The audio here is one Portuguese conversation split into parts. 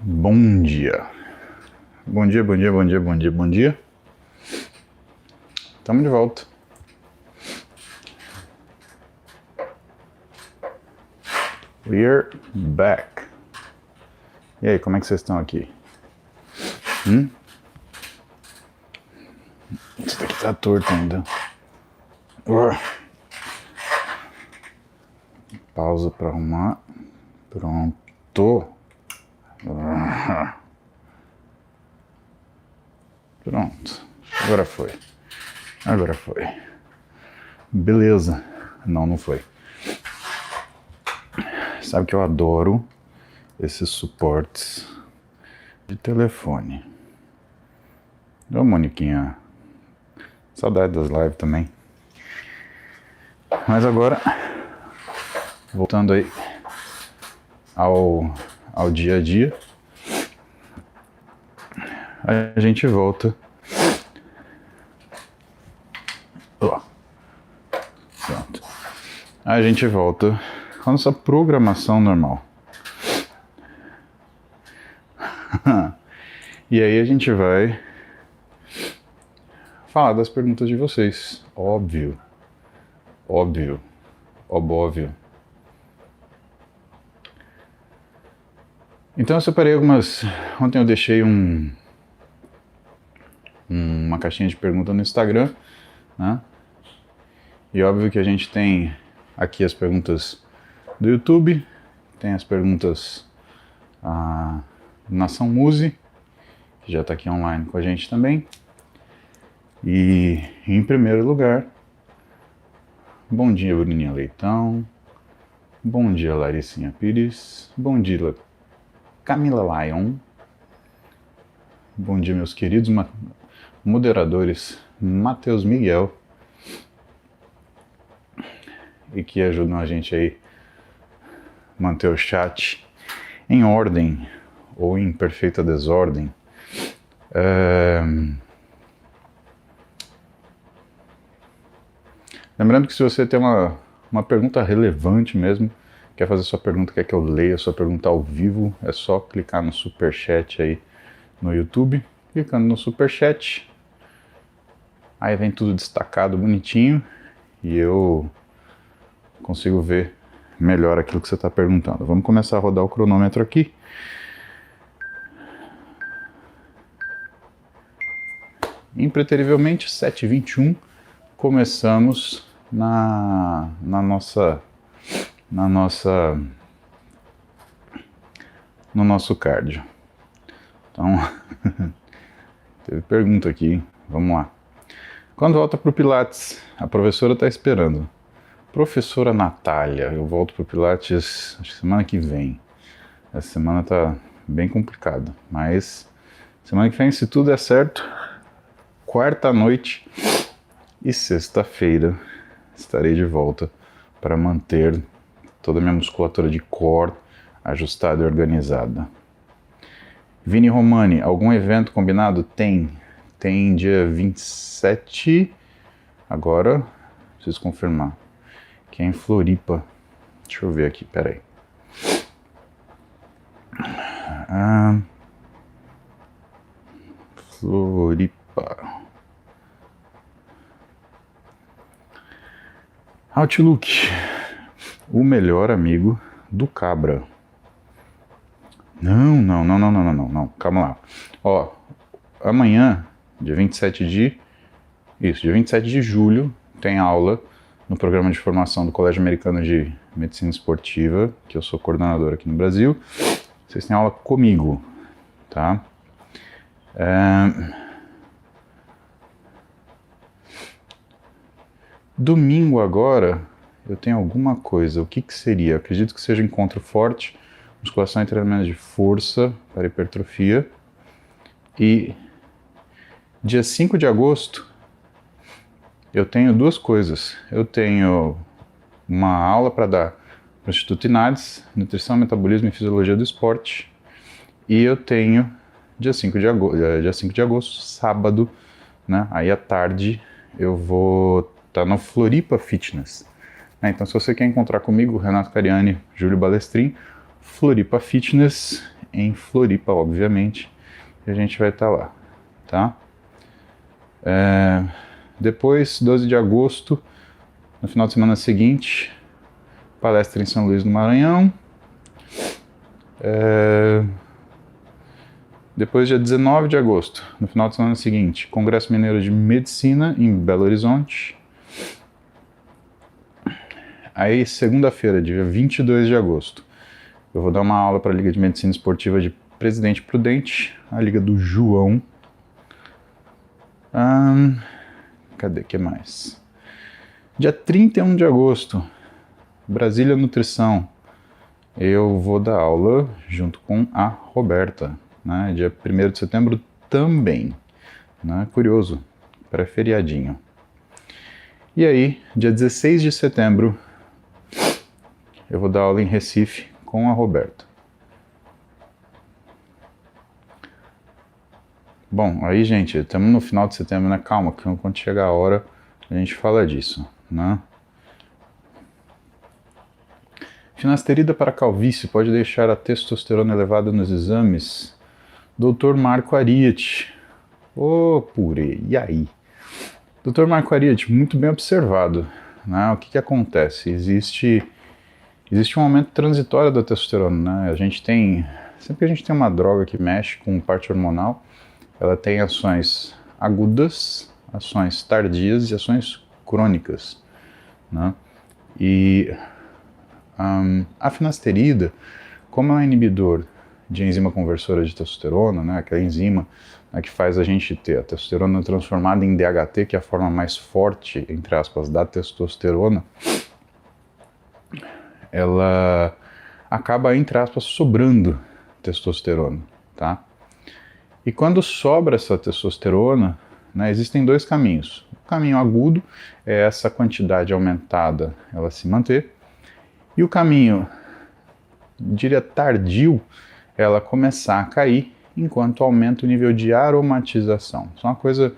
Bom dia. Bom dia, bom dia, bom dia, bom dia, bom dia. Estamos de volta. We're back. E aí, como é que vocês estão aqui? Isso daqui tá torto ainda. Pausa para arrumar. Pronto. Pronto. Agora foi. Beleza. Não foi. Sabe que eu adoro esses suportes de telefone. Ô, Moniquinha. Saudade das lives também. Mas agora, voltando aí ao dia a dia, a gente volta. Pronto. A gente volta com a nossa programação normal. E aí a gente vai falar das perguntas de vocês. Óbvio. Então eu separei algumas. Ontem eu deixei uma caixinha de perguntas no Instagram, né? E óbvio que a gente tem aqui as perguntas do YouTube, tem as perguntas Nação Muse, que já está aqui online com a gente também. E em primeiro lugar, bom dia Bruninha Leitão, bom dia Larissinha Pires, bom dia Camila Lion, bom dia meus queridos moderadores Matheus Miguel, e que ajudam a gente aí manter o chat em ordem ou em perfeita desordem. Lembrando que se você tem uma pergunta relevante mesmo, quer fazer sua pergunta, quer que eu leia sua pergunta ao vivo, é só clicar no Superchat aí no YouTube. Clicando no Superchat, aí vem tudo destacado, bonitinho, e eu consigo ver melhor aquilo que você está perguntando. Vamos começar a rodar o cronômetro aqui. Impreterivelmente, 7h21, começamos no nosso cardio. Então, teve pergunta aqui, vamos lá. Quando volta para o Pilates? A professora está esperando. Professora Natália, eu volto para o Pilates acho que semana que vem. Essa semana tá bem complicado, mas semana que vem, se tudo der certo, quarta noite e sexta-feira estarei de volta para manter toda a minha musculatura de core ajustada e organizada. Vini Romani, algum evento combinado? Tem dia 27, agora preciso confirmar, que é em Floripa. Deixa eu ver aqui, peraí. Floripa. Outlook, o melhor amigo do Cabra. Não, calma lá. Ó, amanhã, dia 27 de julho, tem aula no programa de formação do Colégio Americano de Medicina Esportiva, que eu sou coordenador aqui no Brasil. Vocês têm aula comigo, tá? Domingo agora, eu tenho alguma coisa. O que seria? Eu acredito que seja encontro forte, musculação e treinamento de força para hipertrofia. E dia 5 de agosto, eu tenho duas coisas. Eu tenho uma aula para dar para o Instituto INADES, Nutrição, Metabolismo e Fisiologia do Esporte. E eu tenho dia 5 de agosto, sábado, né? Aí à tarde eu vou estar no Floripa Fitness. Então se você quer encontrar comigo, Renato Cariani, Júlio Balestrin, Floripa Fitness, em Floripa, obviamente, e a gente vai estar lá, tá? Depois, 12 de agosto, no final de semana seguinte, palestra em São Luís do Maranhão. Depois, dia 19 de agosto, no final de semana seguinte, Congresso Mineiro de Medicina em Belo Horizonte. Aí, segunda-feira, dia 22 de agosto, eu vou dar uma aula para a Liga de Medicina Esportiva de Presidente Prudente, a Liga do João. Cadê que mais? Dia 31 de agosto, Brasília Nutrição. Eu vou dar aula junto com a Roberta, né? Dia 1º de setembro também, né? Curioso, pré-feriadinho. E aí, dia 16 de setembro, eu vou dar aula em Recife com a Roberta. Bom, aí, gente, estamos no final de setembro, né? Calma, que quando chegar a hora, a gente fala disso, né? Finasterida para calvície pode deixar a testosterona elevada nos exames? Dr. Marco Ariete. Ô, purê, e aí? Dr. Marco Ariete, muito bem observado, né? O que acontece? Existe um aumento transitório da testosterona, né? Sempre que a gente tem uma droga que mexe com parte hormonal, ela tem ações agudas, ações tardias e ações crônicas, né? E a finasterida, como é um inibidor de enzima conversora de testosterona, né, aquela enzima, né, que faz a gente ter a testosterona transformada em DHT, que é a forma mais forte, entre aspas, da testosterona, ela acaba, entre aspas, sobrando testosterona, tá? E quando sobra essa testosterona, né, existem dois caminhos. O caminho agudo é essa quantidade aumentada, ela se manter, e o caminho, diria tardio, ela começar a cair enquanto aumenta o nível de aromatização. Isso é uma coisa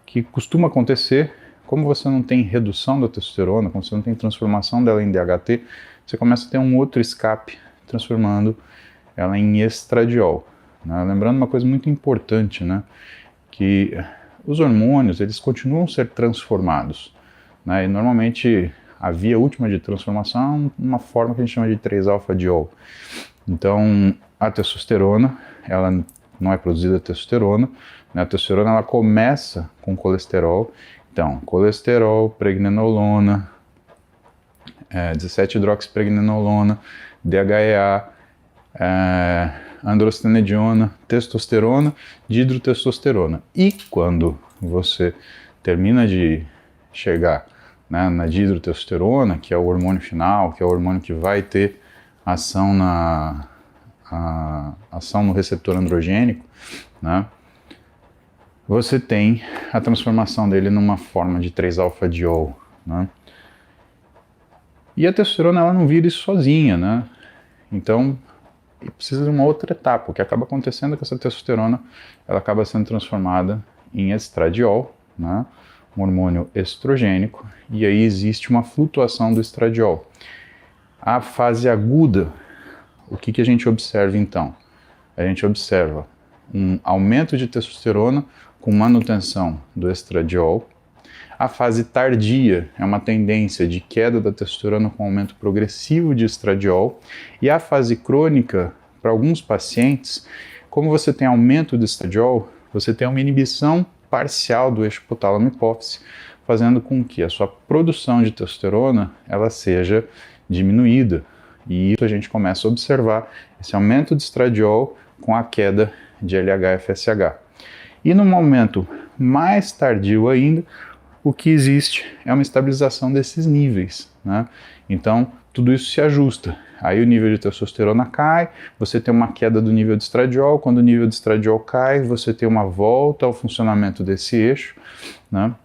que costuma acontecer, como você não tem redução da testosterona, como você não tem transformação dela em DHT, você começa a ter um outro escape, transformando ela em estradiol, né? Lembrando uma coisa muito importante, né? Que os hormônios, eles continuam a ser transformados, né? E normalmente a via última de transformação é uma forma que a gente chama de 3-alfa-diol. Então, a testosterona, ela não é produzida testosterona, né? A testosterona ela começa com colesterol. Então, colesterol, pregnenolona, 17-hidroxipregnenolona, DHEA, androstenediona, testosterona, dihidrotestosterona. E quando você termina de chegar, né, na dihidrotestosterona, que é o hormônio final, que é o hormônio que vai ter ação ação no receptor androgênico, né, você tem a transformação dele numa forma de 3-alfa-diol, né? E a testosterona ela não vira isso sozinha, né? Então precisa de uma outra etapa. O que acaba acontecendo é que essa testosterona ela acaba sendo transformada em estradiol, né? Um hormônio estrogênico, e aí existe uma flutuação do estradiol. A fase aguda, o que a gente observa então? A gente observa um aumento de testosterona com manutenção do estradiol. A fase tardia é uma tendência de queda da testosterona com aumento progressivo de estradiol. E a fase crônica, para alguns pacientes, como você tem aumento de estradiol, você tem uma inibição parcial do eixo hipotálamo-hipófise, fazendo com que a sua produção de testosterona ela seja diminuída. E isso a gente começa a observar esse aumento de estradiol com a queda de LH-FSH. E no momento mais tardio ainda, o que existe é uma estabilização desses níveis, né? Então, tudo isso se ajusta. Aí o nível de testosterona cai, você tem uma queda do nível de estradiol. Quando o nível de estradiol cai, você tem uma volta ao funcionamento desse eixo, né?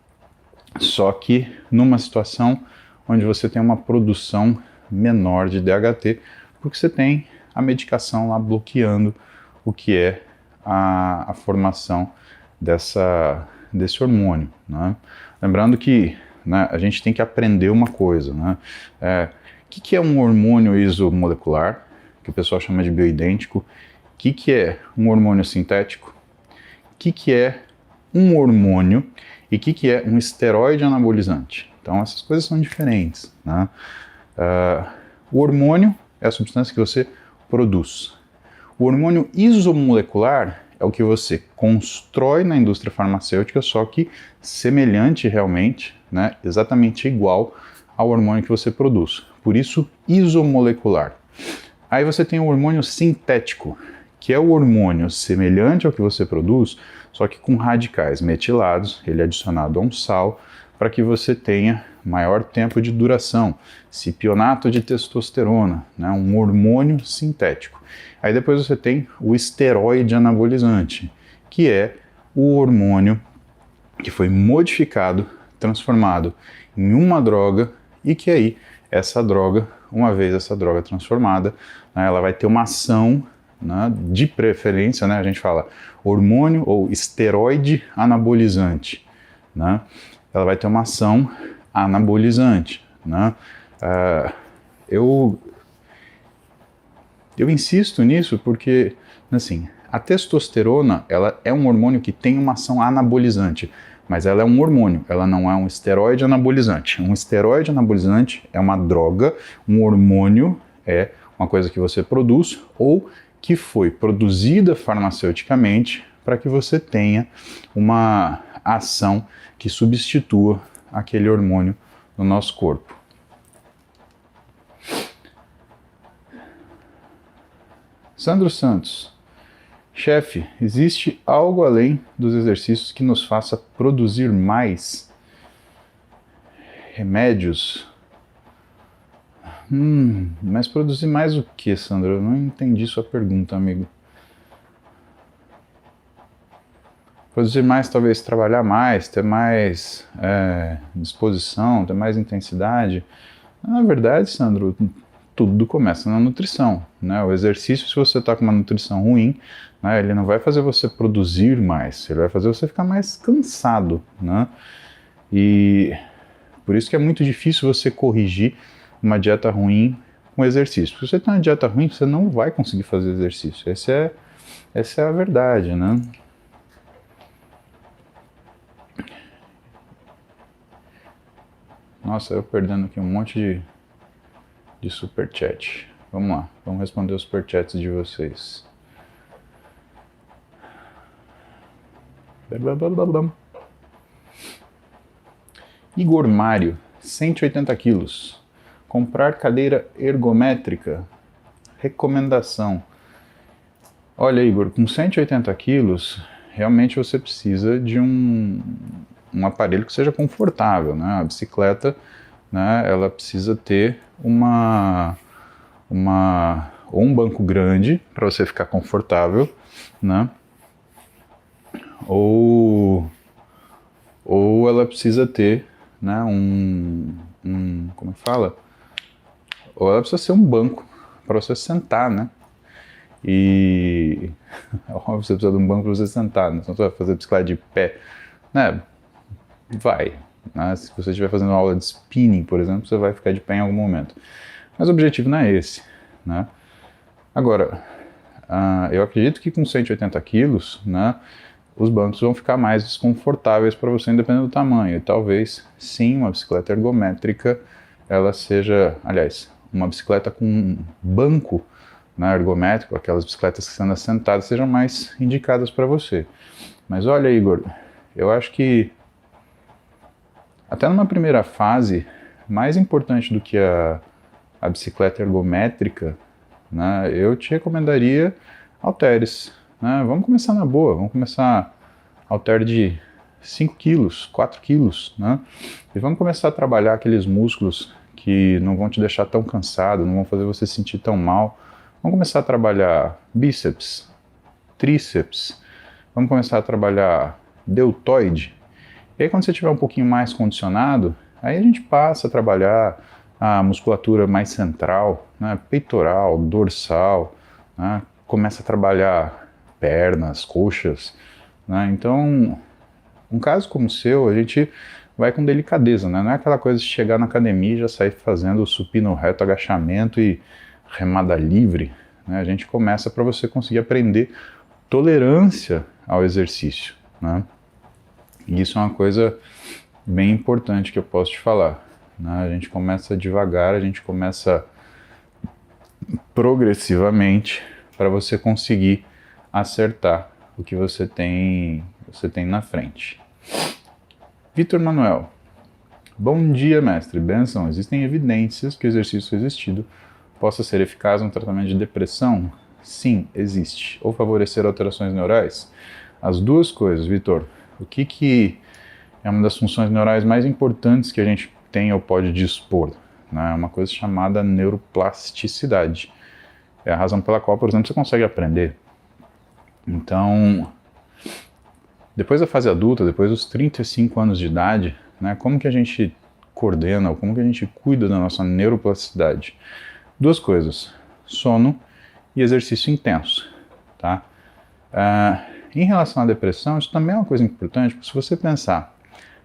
Só que numa situação onde você tem uma produção menor de DHT, porque você tem a medicação lá bloqueando o que é a formação desse hormônio, né? Lembrando que, né, a gente tem que aprender uma coisa, né? O que é um hormônio isomolecular, que o pessoal chama de bioidêntico, que é um hormônio sintético, o que é um hormônio e o que é um esteroide anabolizante. Então essas coisas são diferentes, né? O hormônio é a substância que você produz. O hormônio isomolecular é o que você constrói na indústria farmacêutica, só que semelhante realmente, né, exatamente igual ao hormônio que você produz. Por isso, isomolecular. Aí você tem o hormônio sintético, que é o hormônio semelhante ao que você produz, só que com radicais metilados, ele é adicionado a um sal, para que você tenha maior tempo de duração, cipionato de testosterona, né, um hormônio sintético. Aí depois você tem o esteroide anabolizante, que é o hormônio que foi modificado, transformado em uma droga e que aí essa droga, uma vez essa droga transformada, né, ela vai ter uma ação, né, de preferência, né, a gente fala hormônio ou esteroide anabolizante, né, ela vai ter uma ação anabolizante, né. Eu insisto nisso porque, assim, a testosterona, ela é um hormônio que tem uma ação anabolizante, mas ela é um hormônio, ela não é um esteroide anabolizante. Um esteroide anabolizante é uma droga, um hormônio é uma coisa que você produz ou que foi produzida farmaceuticamente para que você tenha uma ação que substitua aquele hormônio no nosso corpo. Sandro Santos, chefe, existe algo além dos exercícios que nos faça produzir mais? Remédios? Mas produzir mais o que, Sandro? Eu não entendi sua pergunta, amigo. Produzir mais, talvez trabalhar mais, ter mais disposição, ter mais intensidade. Na verdade, Sandro, tudo começa na nutrição, né? O exercício, se você está com uma nutrição ruim, né, ele não vai fazer você produzir mais, ele vai fazer você ficar mais cansado, né? E por isso que é muito difícil você corrigir uma dieta ruim com exercício. Se você tem uma dieta ruim, você não vai conseguir fazer exercício. Essa é a verdade, né? Nossa, eu perdendo aqui um monte de superchat. Vamos lá, vamos responder os superchats de vocês. Igor Mário, 180 quilos. Comprar cadeira ergométrica. Recomendação. Olha, Igor, com 180 quilos, realmente você precisa de um aparelho que seja confortável, né? A bicicleta, né, ela precisa ter ou um banco grande para você ficar confortável, né? Ou ela precisa ter, né, como é que fala? Ou ela precisa ser um banco para você sentar, né? E óbvio, você precisa de um banco para você sentar, né? Senão você vai fazer bicicleta de pé, né? Vai, né? Se você estiver fazendo uma aula de spinning, por exemplo, você vai ficar de pé em algum momento. Mas o objetivo não é esse, né? Agora, eu acredito que com 180 quilos, né, os bancos vão ficar mais desconfortáveis para você, independente do tamanho. E talvez, sim, uma bicicleta ergométrica, ela seja, aliás, uma bicicleta com um banco, né, ergométrico, aquelas bicicletas que você anda sentado, sejam mais indicadas para você. Mas olha, Igor, eu acho que até numa primeira fase, mais importante do que a bicicleta ergométrica, né, eu te recomendaria halteres, né? Vamos começar na boa, vamos começar halter de 5 quilos, 4 quilos, né? E vamos começar a trabalhar aqueles músculos que não vão te deixar tão cansado, não vão fazer você se sentir tão mal. Vamos começar a trabalhar bíceps, tríceps, vamos começar a trabalhar deltoide. E aí quando você estiver um pouquinho mais condicionado, aí a gente passa a trabalhar a musculatura mais central, né, peitoral, dorsal, né, começa a trabalhar pernas, coxas, né. Então, um caso como o seu, a gente vai com delicadeza, né, não é aquela coisa de chegar na academia e já sair fazendo supino reto, agachamento e remada livre, né? A gente começa para você conseguir aprender tolerância ao exercício, né? E isso é uma coisa bem importante que eu posso te falar, né? A gente começa devagar, a gente começa progressivamente para você conseguir acertar o que você tem na frente. Vitor Manuel. Bom dia, mestre. Benção. Existem evidências que o exercício resistido possa ser eficaz no tratamento de depressão? Sim, existe. Ou favorecer alterações neurais? As duas coisas, Vitor. O que é uma das funções neurais mais importantes que a gente tem ou pode dispor? Né? É uma coisa chamada neuroplasticidade. É a razão pela qual, por exemplo, você consegue aprender. Então, depois da fase adulta, depois dos 35 anos de idade, né, como que a gente coordena, ou como que a gente cuida da nossa neuroplasticidade? Duas coisas, sono e exercício intenso, tá? Em relação à depressão, isso também é uma coisa importante, porque se você pensar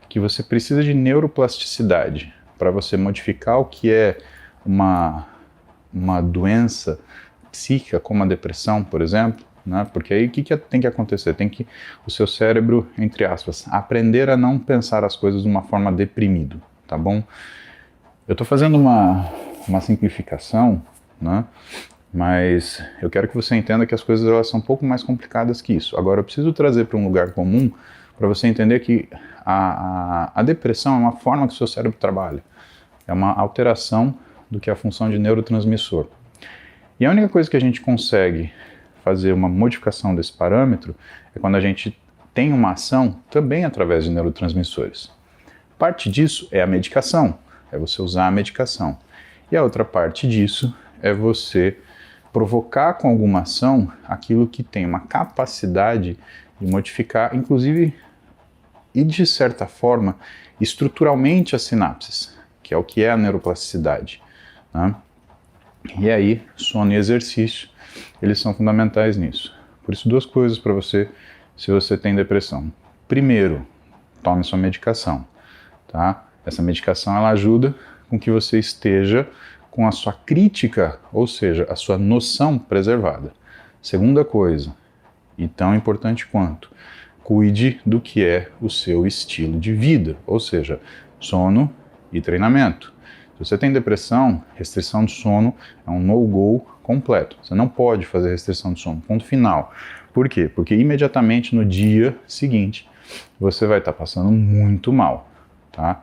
que você precisa de neuroplasticidade para você modificar o que é uma doença psíquica, como a depressão, por exemplo, né? Porque aí o que tem que acontecer? Tem que o seu cérebro, entre aspas, aprender a não pensar as coisas de uma forma deprimido, tá bom? Eu estou fazendo uma simplificação, né? Mas eu quero que você entenda que as coisas elas são um pouco mais complicadas que isso. Agora eu preciso trazer para um lugar comum para você entender que a depressão é uma forma que o seu cérebro trabalha. É uma alteração do que é a função de neurotransmissor. E a única coisa que a gente consegue fazer uma modificação desse parâmetro é quando a gente tem uma ação também através de neurotransmissores. Parte disso é a medicação, é você usar a medicação. E a outra parte disso é você provocar com alguma ação aquilo que tem uma capacidade de modificar, inclusive, e de certa forma, estruturalmente as sinapses, que é o que é a neuroplasticidade, né? E aí, sono e exercício, eles são fundamentais nisso. Por isso, duas coisas para você, se você tem depressão. Primeiro, tome sua medicação, tá? Essa medicação, ela ajuda com que você esteja com a sua crítica, ou seja, a sua noção preservada. Segunda coisa, e tão importante quanto, cuide do que é o seu estilo de vida, ou seja, sono e treinamento. Se você tem depressão, restrição de sono é um no-go completo. Você não pode fazer restrição de sono, ponto final. Por quê? Porque imediatamente no dia seguinte você vai estar passando muito mal, tá?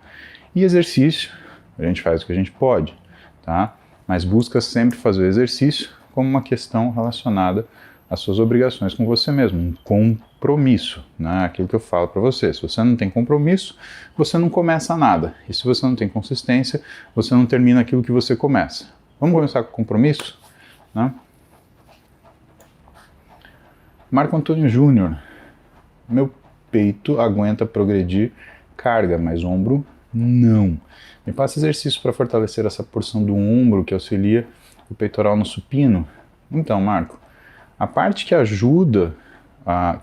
E exercício, a gente faz o que a gente pode, tá? Mas busca sempre fazer o exercício como uma questão relacionada às suas obrigações com você mesmo, um compromisso, né? Aquilo que eu falo para você. Se você não tem compromisso, você não começa nada. E se você não tem consistência, você não termina aquilo que você começa. Vamos começar com compromisso? Né? Marco Antônio Júnior. Meu peito aguenta progredir carga, mas ombro não. Me passa exercício para fortalecer essa porção do ombro que auxilia o peitoral no supino. Então, Marco, a parte que ajuda,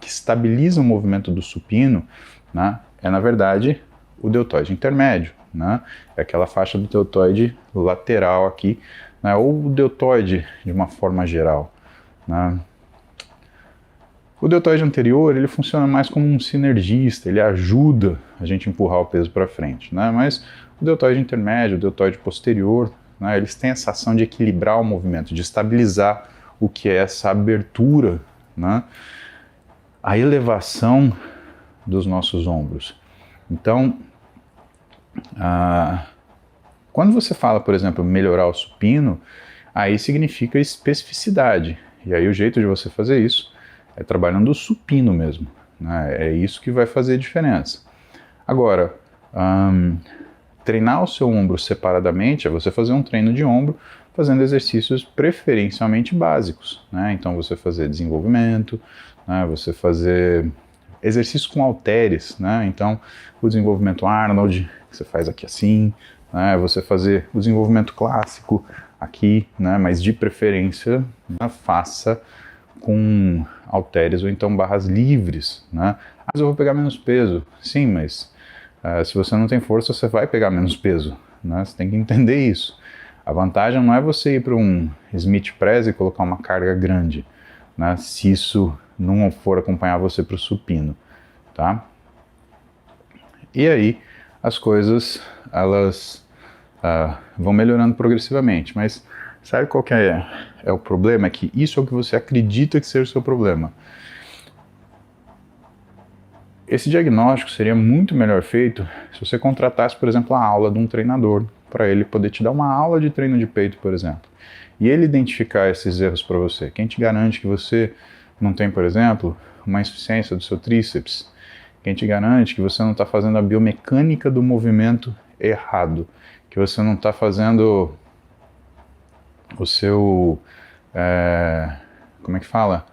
que estabiliza o movimento do supino, né, é na verdade o deltoide intermédio, né? É aquela faixa do deltoide lateral aqui, né, ou o deltoide de uma forma geral, né? O deltoide anterior, ele funciona mais como um sinergista, ele ajuda a gente a empurrar o peso para frente, né? Mas o deltoide intermédio, o deltoide posterior, né, eles têm essa ação de equilibrar o movimento, de estabilizar o que é essa abertura, né? A elevação dos nossos ombros. Então, quando você fala, por exemplo, melhorar o supino, aí significa especificidade. E aí o jeito de você fazer isso é trabalhando o supino mesmo, né? É isso que vai fazer diferença. Agora, treinar o seu ombro separadamente é você fazer um treino de ombro fazendo exercícios preferencialmente básicos, né? Então você fazer desenvolvimento, né? Você fazer exercícios com halteres, né? Então o desenvolvimento Arnold, que você faz aqui assim, né? Você fazer o desenvolvimento clássico aqui, né? Mas de preferência, né? Faça com halteres ou então barras livres, né? Mas eu vou pegar menos peso. Sim, mas se você não tem força, você vai pegar menos peso, né? Você tem que entender isso. A vantagem não é você ir para um Smith Press e colocar uma carga grande, né, se isso não for acompanhar você para o supino, tá? E aí as coisas, elas vão melhorando progressivamente, mas sabe qual que é o problema? É que isso é o que você acredita que seja o seu problema. Esse diagnóstico seria muito melhor feito se você contratasse, por exemplo, a aula de um treinador, para ele poder te dar uma aula de treino de peito, por exemplo, e ele identificar esses erros para você. Quem te garante que você não tem, por exemplo, uma insuficiência do seu tríceps? Quem te garante que você não está fazendo a biomecânica do movimento errado? Que você não está fazendo o seu... como é que fala?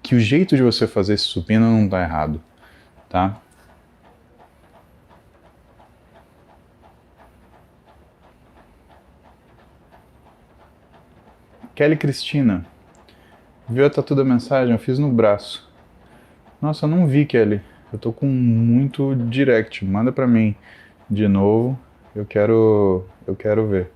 Que o jeito de você fazer esse supino não está errado, tá? Kelly Cristina, viu a tatu da mensagem? Eu fiz no braço. Nossa, eu não vi, Kelly. Eu tô com muito direct. Manda pra mim de novo. Eu quero ver.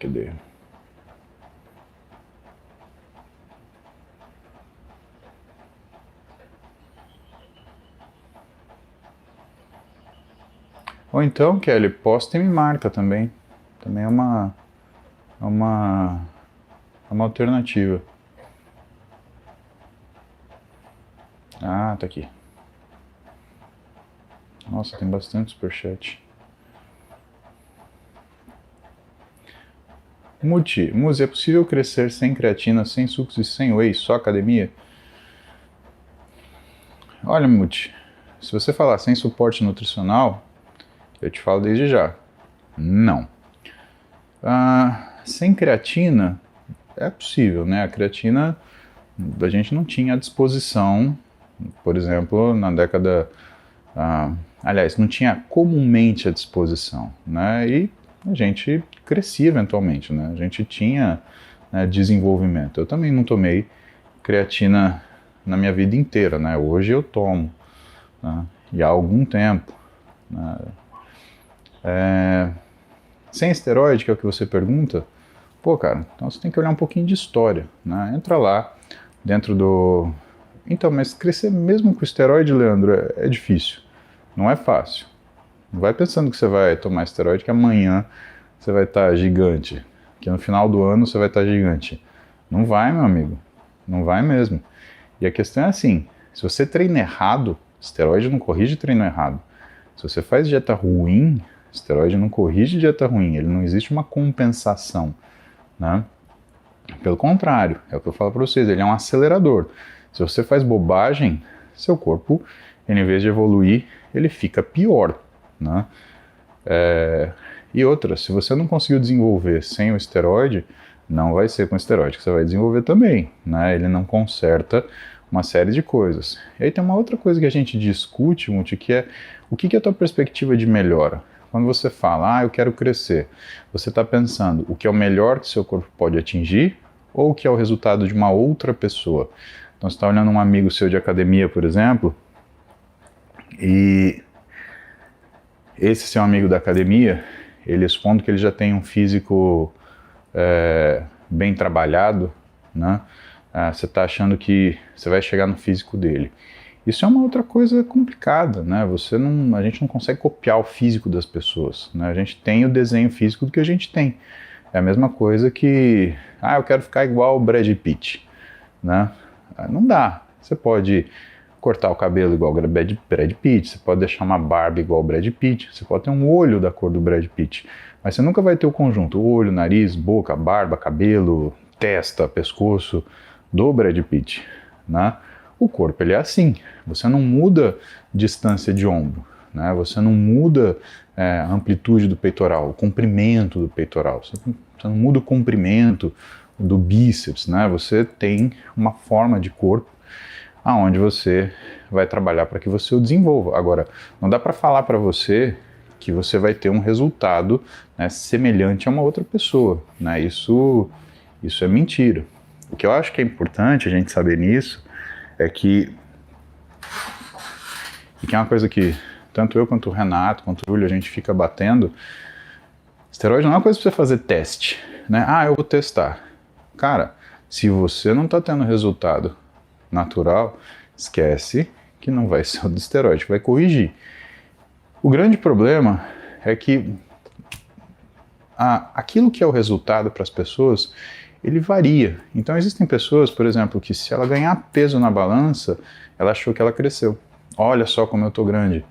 Cadê? Ou então, Kelly, posta e me marca também. Também é uma alternativa. Ah, tá aqui. Nossa, tem bastante superchat. Muti, é possível crescer sem creatina, sem sucos e sem whey, só academia? Olha, Muti, se você falar sem suporte nutricional, eu te falo desde já, não. Sem creatina, é possível, né? A creatina a gente não tinha à disposição, por exemplo, na década... aliás, não tinha comumente à disposição, né? E a gente crescia eventualmente, né? A gente tinha, né, desenvolvimento. Eu também não tomei creatina na minha vida inteira, né? Hoje eu tomo, né? E há algum tempo, né? Sem esteroide, que é o que você pergunta, pô, cara, então você tem que olhar um pouquinho de história, né? Entra lá, dentro do... Então, mas crescer mesmo com esteroide, Leandro, é difícil, não é fácil. Não vai pensando que você vai tomar esteroide, que amanhã você vai estar gigante, que no final do ano você vai estar gigante. Não vai, meu amigo, não vai mesmo. E a questão é assim, se você treina errado, esteroide não corrige treino errado. Se você faz dieta ruim, esteroide não corrige dieta ruim, ele não existe uma compensação, né? Pelo contrário, é o que eu falo para vocês, ele é um acelerador. Se você faz bobagem, seu corpo, ele, em vez de evoluir, ele fica pior, né? E outra, se você não conseguiu desenvolver sem o esteroide, não vai ser com o esteroide que você vai desenvolver também, né? Ele não conserta uma série de coisas. E aí tem uma outra coisa que a gente discute muito, que é o que é a tua perspectiva de melhora? Quando você fala, eu quero crescer, você está pensando o que é o melhor que seu corpo pode atingir ou o que é o resultado de uma outra pessoa? Então você está olhando um amigo seu de academia, por exemplo, e esse seu amigo da academia, ele expondo que ele já tem um físico bem trabalhado, né? Você está achando que você vai chegar no físico dele. Isso é uma outra coisa complicada, né? A gente não consegue copiar o físico das pessoas, né? A gente tem o desenho físico do que a gente tem. É a mesma coisa que, eu quero ficar igual o Brad Pitt, né? Não dá. Você pode cortar o cabelo igual o Brad Pitt, você pode deixar uma barba igual o Brad Pitt, você pode ter um olho da cor do Brad Pitt, mas você nunca vai ter o conjunto, o olho, nariz, boca, barba, cabelo, testa, pescoço do Brad Pitt, né? O corpo, ele é assim, você não muda distância de ombro, né? Você não muda a amplitude do peitoral, o comprimento do peitoral, você não muda o comprimento do bíceps, né? Você tem uma forma de corpo aonde você vai trabalhar para que você o desenvolva. Agora, não dá para falar para você que você vai ter um resultado, né, semelhante a uma outra pessoa, né? Isso é mentira. O que eu acho que é importante a gente saber nisso é que e que é uma coisa que tanto eu quanto o Renato, quanto o Júlio, a gente fica batendo, esteroide não é uma coisa pra você fazer teste, né? Ah, eu vou testar. Cara, se você não tá tendo resultado natural, esquece que não vai ser o do esteroide, vai corrigir. O grande problema é que aquilo que é o resultado para as pessoas, ele varia. Então existem pessoas, por exemplo, que se ela ganhar peso na balança, ela achou que ela cresceu. Olha só como eu tô grande,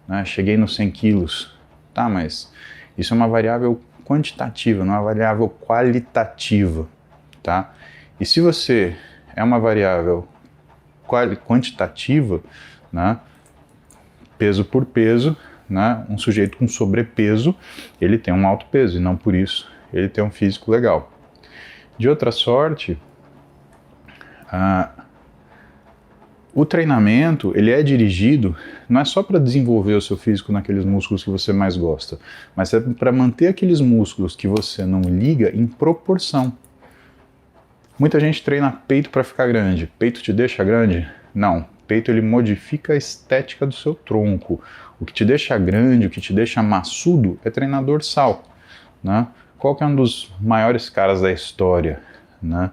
né? Cheguei nos 100 quilos. Tá, mas isso é uma variável quantitativa, não é uma variável qualitativa, tá? E se você é uma variável quantitativa, né? Peso por peso, né? Um sujeito com sobrepeso, ele tem um alto peso e não por isso ele tem um físico legal. De outra sorte, o treinamento ele é dirigido não é só para desenvolver o seu físico naqueles músculos que você mais gosta, mas é para manter aqueles músculos que você não liga em proporção. Muita gente treina peito para ficar grande. Peito te deixa grande? Não. Peito ele modifica a estética do seu tronco. O que te deixa grande, o que te deixa maçudo é treinar dorsal, né? Qual que é um dos maiores caras da história, né?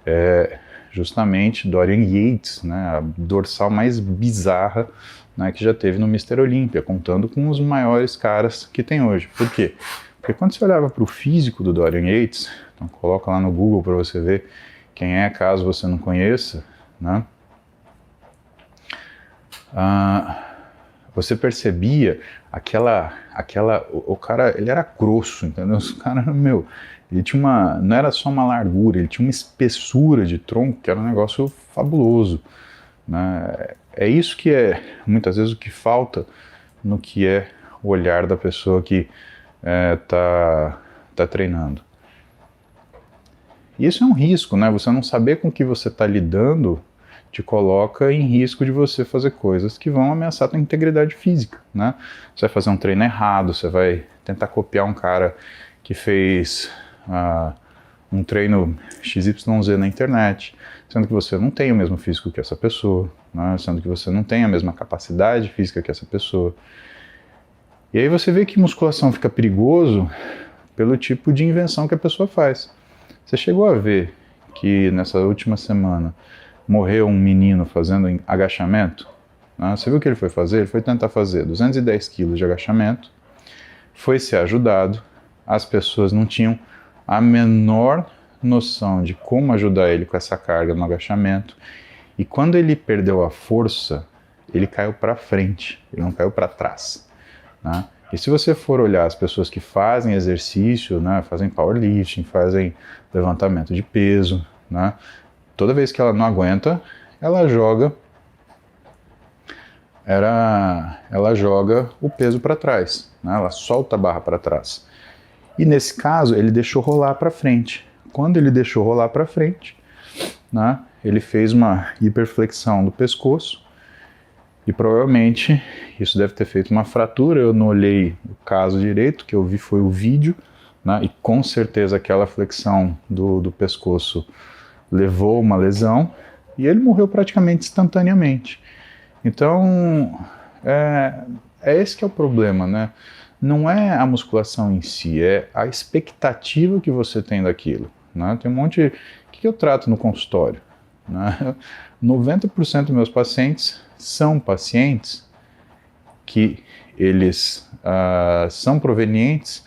É justamente Dorian Yates, né? A dorsal mais bizarra, né, que já teve no Mr. Olympia, contando com os maiores caras que tem hoje. Por quê? Porque quando você olhava para o físico do Dorian Yates, então coloca lá no Google para você ver quem é, caso você não conheça, né? Você percebia o cara, ele era grosso, entendeu? O cara, ele tinha não era só uma largura, ele tinha uma espessura de tronco que era um negócio fabuloso, né? É isso que é, muitas vezes, o que falta no que é o olhar da pessoa que tá treinando. Isso é um risco, né? Você não saber com o que você está lidando te coloca em risco de você fazer coisas que vão ameaçar a tua integridade física, né? Você vai fazer um treino errado, você vai tentar copiar um cara que fez um treino XYZ na internet, sendo que você não tem o mesmo físico que essa pessoa, né? Sendo que você não tem a mesma capacidade física que essa pessoa. E aí você vê que musculação fica perigoso pelo tipo de invenção que a pessoa faz. Você chegou a ver que nessa última semana morreu um menino fazendo agachamento? Você viu o que ele foi fazer? Ele foi tentar fazer 210 quilos de agachamento, foi ser ajudado, as pessoas não tinham a menor noção de como ajudar ele com essa carga no agachamento, e quando ele perdeu a força, ele caiu para frente, ele não caiu para trás, né? E se você for olhar as pessoas que fazem exercício, né, fazem powerlifting, fazem levantamento de peso, né, toda vez que ela não aguenta, ela joga o peso para trás, né, ela solta a barra para trás. E nesse caso, ele deixou rolar para frente. Quando ele deixou rolar para frente, né, ele fez uma hiperflexão do pescoço, e provavelmente isso deve ter feito uma fratura. Eu não olhei o caso direito, o que eu vi foi o vídeo, né? E com certeza aquela flexão do pescoço levou uma lesão e ele morreu praticamente instantaneamente. Então, é esse que é o problema, né? Não é a musculação em si, é a expectativa que você tem daquilo, né? Tem um monte... O que eu trato no consultório, né? 90% dos meus pacientes são pacientes que eles são provenientes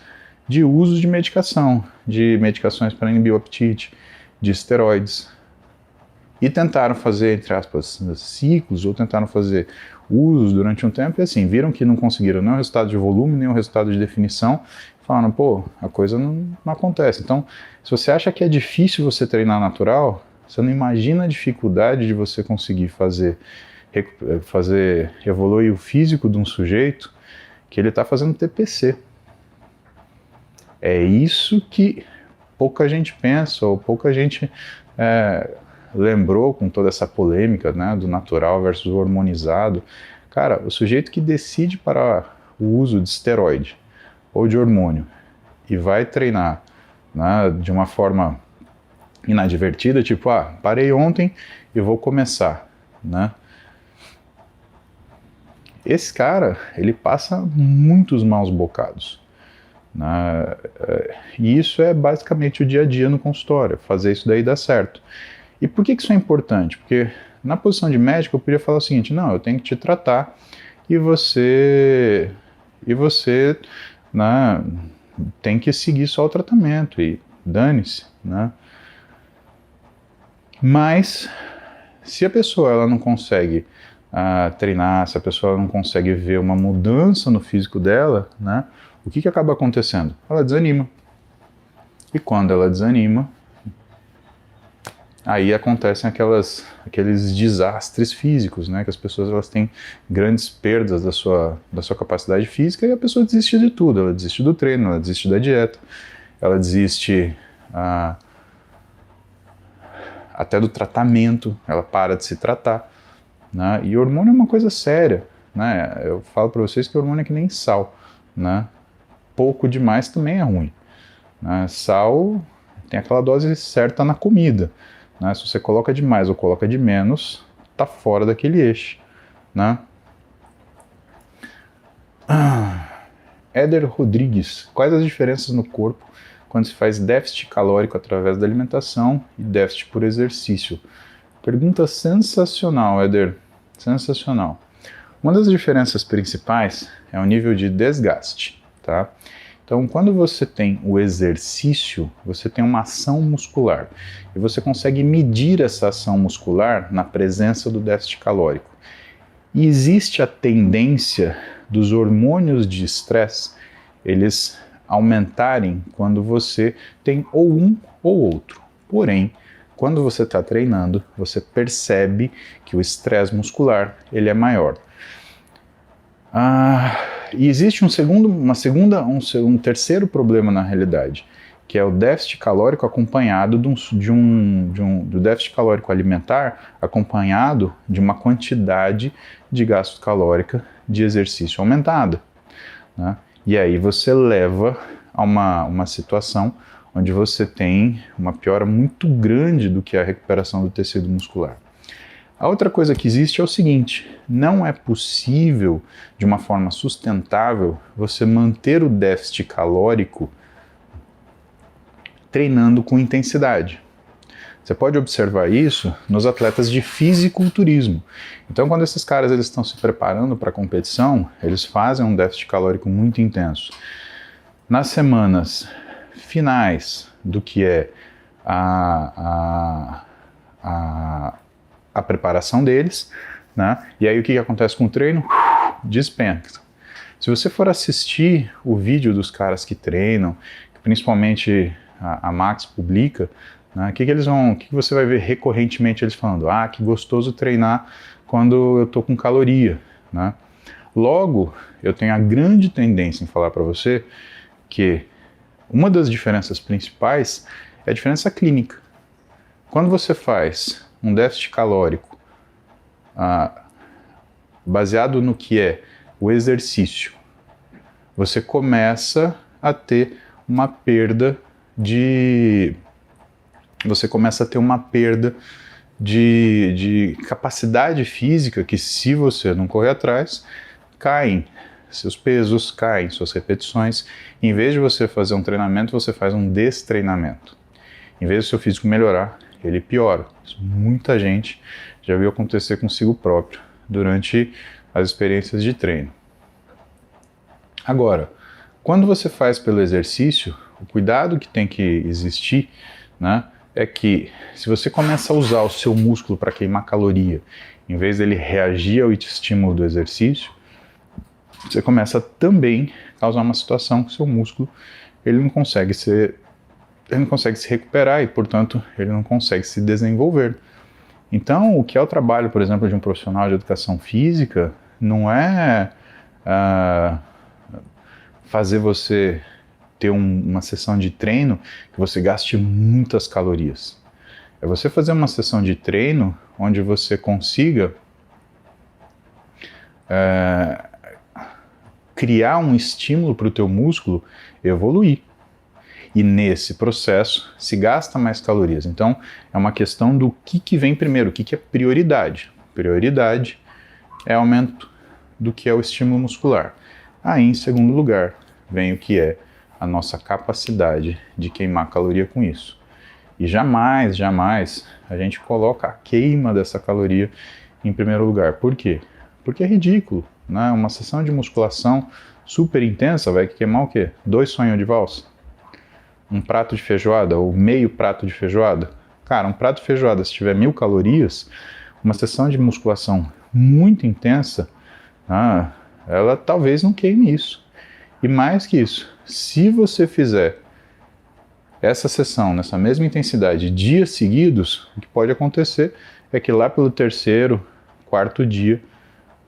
de uso de medicação, de medicações para inibir o apetite, de esteroides, e tentaram fazer, entre aspas, ciclos, ou tentaram fazer usos durante um tempo, e assim, viram que não conseguiram nem o resultado de volume, nem o resultado de definição, falaram, pô, a coisa não acontece. Então, se você acha que é difícil você treinar natural, você não imagina a dificuldade de você conseguir fazer evoluir o físico de um sujeito que ele está fazendo TPC. É isso que pouca gente pensa, ou pouca gente lembrou com toda essa polêmica, né, do natural versus o hormonizado. Cara, o sujeito que decide para o uso de esteroide ou de hormônio e vai treinar, né, de uma forma inadvertida, tipo, parei ontem e vou começar, né? esse cara, ele passa muitos maus bocados, né? E isso é basicamente o dia a dia no consultório, fazer isso daí dar certo. E por que isso é importante? Porque na posição de médico eu poderia falar o seguinte: não, eu tenho que te tratar e você, né, tem que seguir só o tratamento e dane-se, né? Mas se a pessoa ela não consegue treinar, se a pessoa não consegue ver uma mudança no físico dela, né, o que acaba acontecendo? Ela desanima. E quando ela desanima, aí acontecem aqueles desastres físicos, né, que as pessoas elas têm grandes perdas da sua capacidade física e a pessoa desiste de tudo. Ela desiste do treino, ela desiste da dieta, ela desiste até do tratamento, ela para de se tratar, né? E hormônio é uma coisa séria, né? Eu falo para vocês que hormônio é que nem sal, né? Pouco demais também é ruim, né? Sal tem aquela dose certa na comida, né? Se você coloca demais ou coloca de menos, tá fora daquele eixo, né? Éder Rodrigues, quais as diferenças no corpo quando se faz déficit calórico através da alimentação e déficit por exercício? Pergunta sensacional, Éder, sensacional. Uma das diferenças principais é o nível de desgaste, tá? Então, quando você tem o exercício, você tem uma ação muscular e você consegue medir essa ação muscular na presença do déficit calórico. E existe a tendência dos hormônios de estresse, eles aumentarem quando você tem ou um ou outro. Porém, quando você está treinando, você percebe que o estresse muscular ele é maior. E existe um terceiro problema na realidade, que é o déficit calórico acompanhado do déficit calórico alimentar acompanhado de uma quantidade de gasto calórica de exercício aumentada, né? E aí você leva a uma situação onde você tem uma piora muito grande do que a recuperação do tecido muscular. A outra coisa que existe é o seguinte: não é possível, de uma forma sustentável, você manter o déficit calórico treinando com intensidade. Você pode observar isso nos atletas de fisiculturismo. Então, quando esses caras eles estão se preparando para a competição, eles fazem um déficit calórico muito intenso. Nas semanas finais do que é a preparação deles, né? E aí o que acontece com o treino? Despenca. Se você for assistir o vídeo dos caras que treinam, que principalmente a Max publica, né? O que você vai ver recorrentemente eles falando? Que gostoso treinar quando eu tô com caloria, né? Logo, eu tenho a grande tendência em falar para você que uma das diferenças principais é a diferença clínica. Quando você faz um déficit calórico baseado no que é o exercício, você começa a ter uma perda de capacidade física que, se você não correr atrás, caem seus pesos, caem suas repetições. Em vez de você fazer um treinamento, você faz um destreinamento. Em vez do seu físico melhorar, ele piora. Isso muita gente já viu acontecer consigo próprio durante as experiências de treino. Agora, quando você faz pelo exercício, o cuidado que tem que existir, né, é que se você começa a usar o seu músculo para queimar caloria, em vez dele reagir ao estímulo do exercício, você começa também a causar uma situação que o seu músculo ele não consegue se recuperar e, portanto, ele não consegue se desenvolver. Então, o que é o trabalho, por exemplo, de um profissional de educação física não é fazer você ter uma sessão de treino que você gaste muitas calorias. É você fazer uma sessão de treino onde você consiga criar um estímulo para o teu músculo evoluir. E nesse processo se gasta mais calorias. Então é uma questão do que vem primeiro, o que é prioridade. Prioridade é aumento do que é o estímulo muscular. Aí, em segundo lugar, vem o que é a nossa capacidade de queimar caloria com isso. E jamais, jamais a gente coloca a queima dessa caloria em primeiro lugar. Por quê? Porque é ridículo, né? Uma sessão de musculação super intensa vai queimar o quê? 2 sonhos de valsa? Um prato de feijoada ou meio prato de feijoada? Cara, um prato de feijoada, se tiver 1000 calorias, uma sessão de musculação muito intensa, ela talvez não queime isso. E mais que isso, se você fizer essa sessão nessa mesma intensidade dias seguidos, o que pode acontecer é que lá pelo 3º, 4º dia,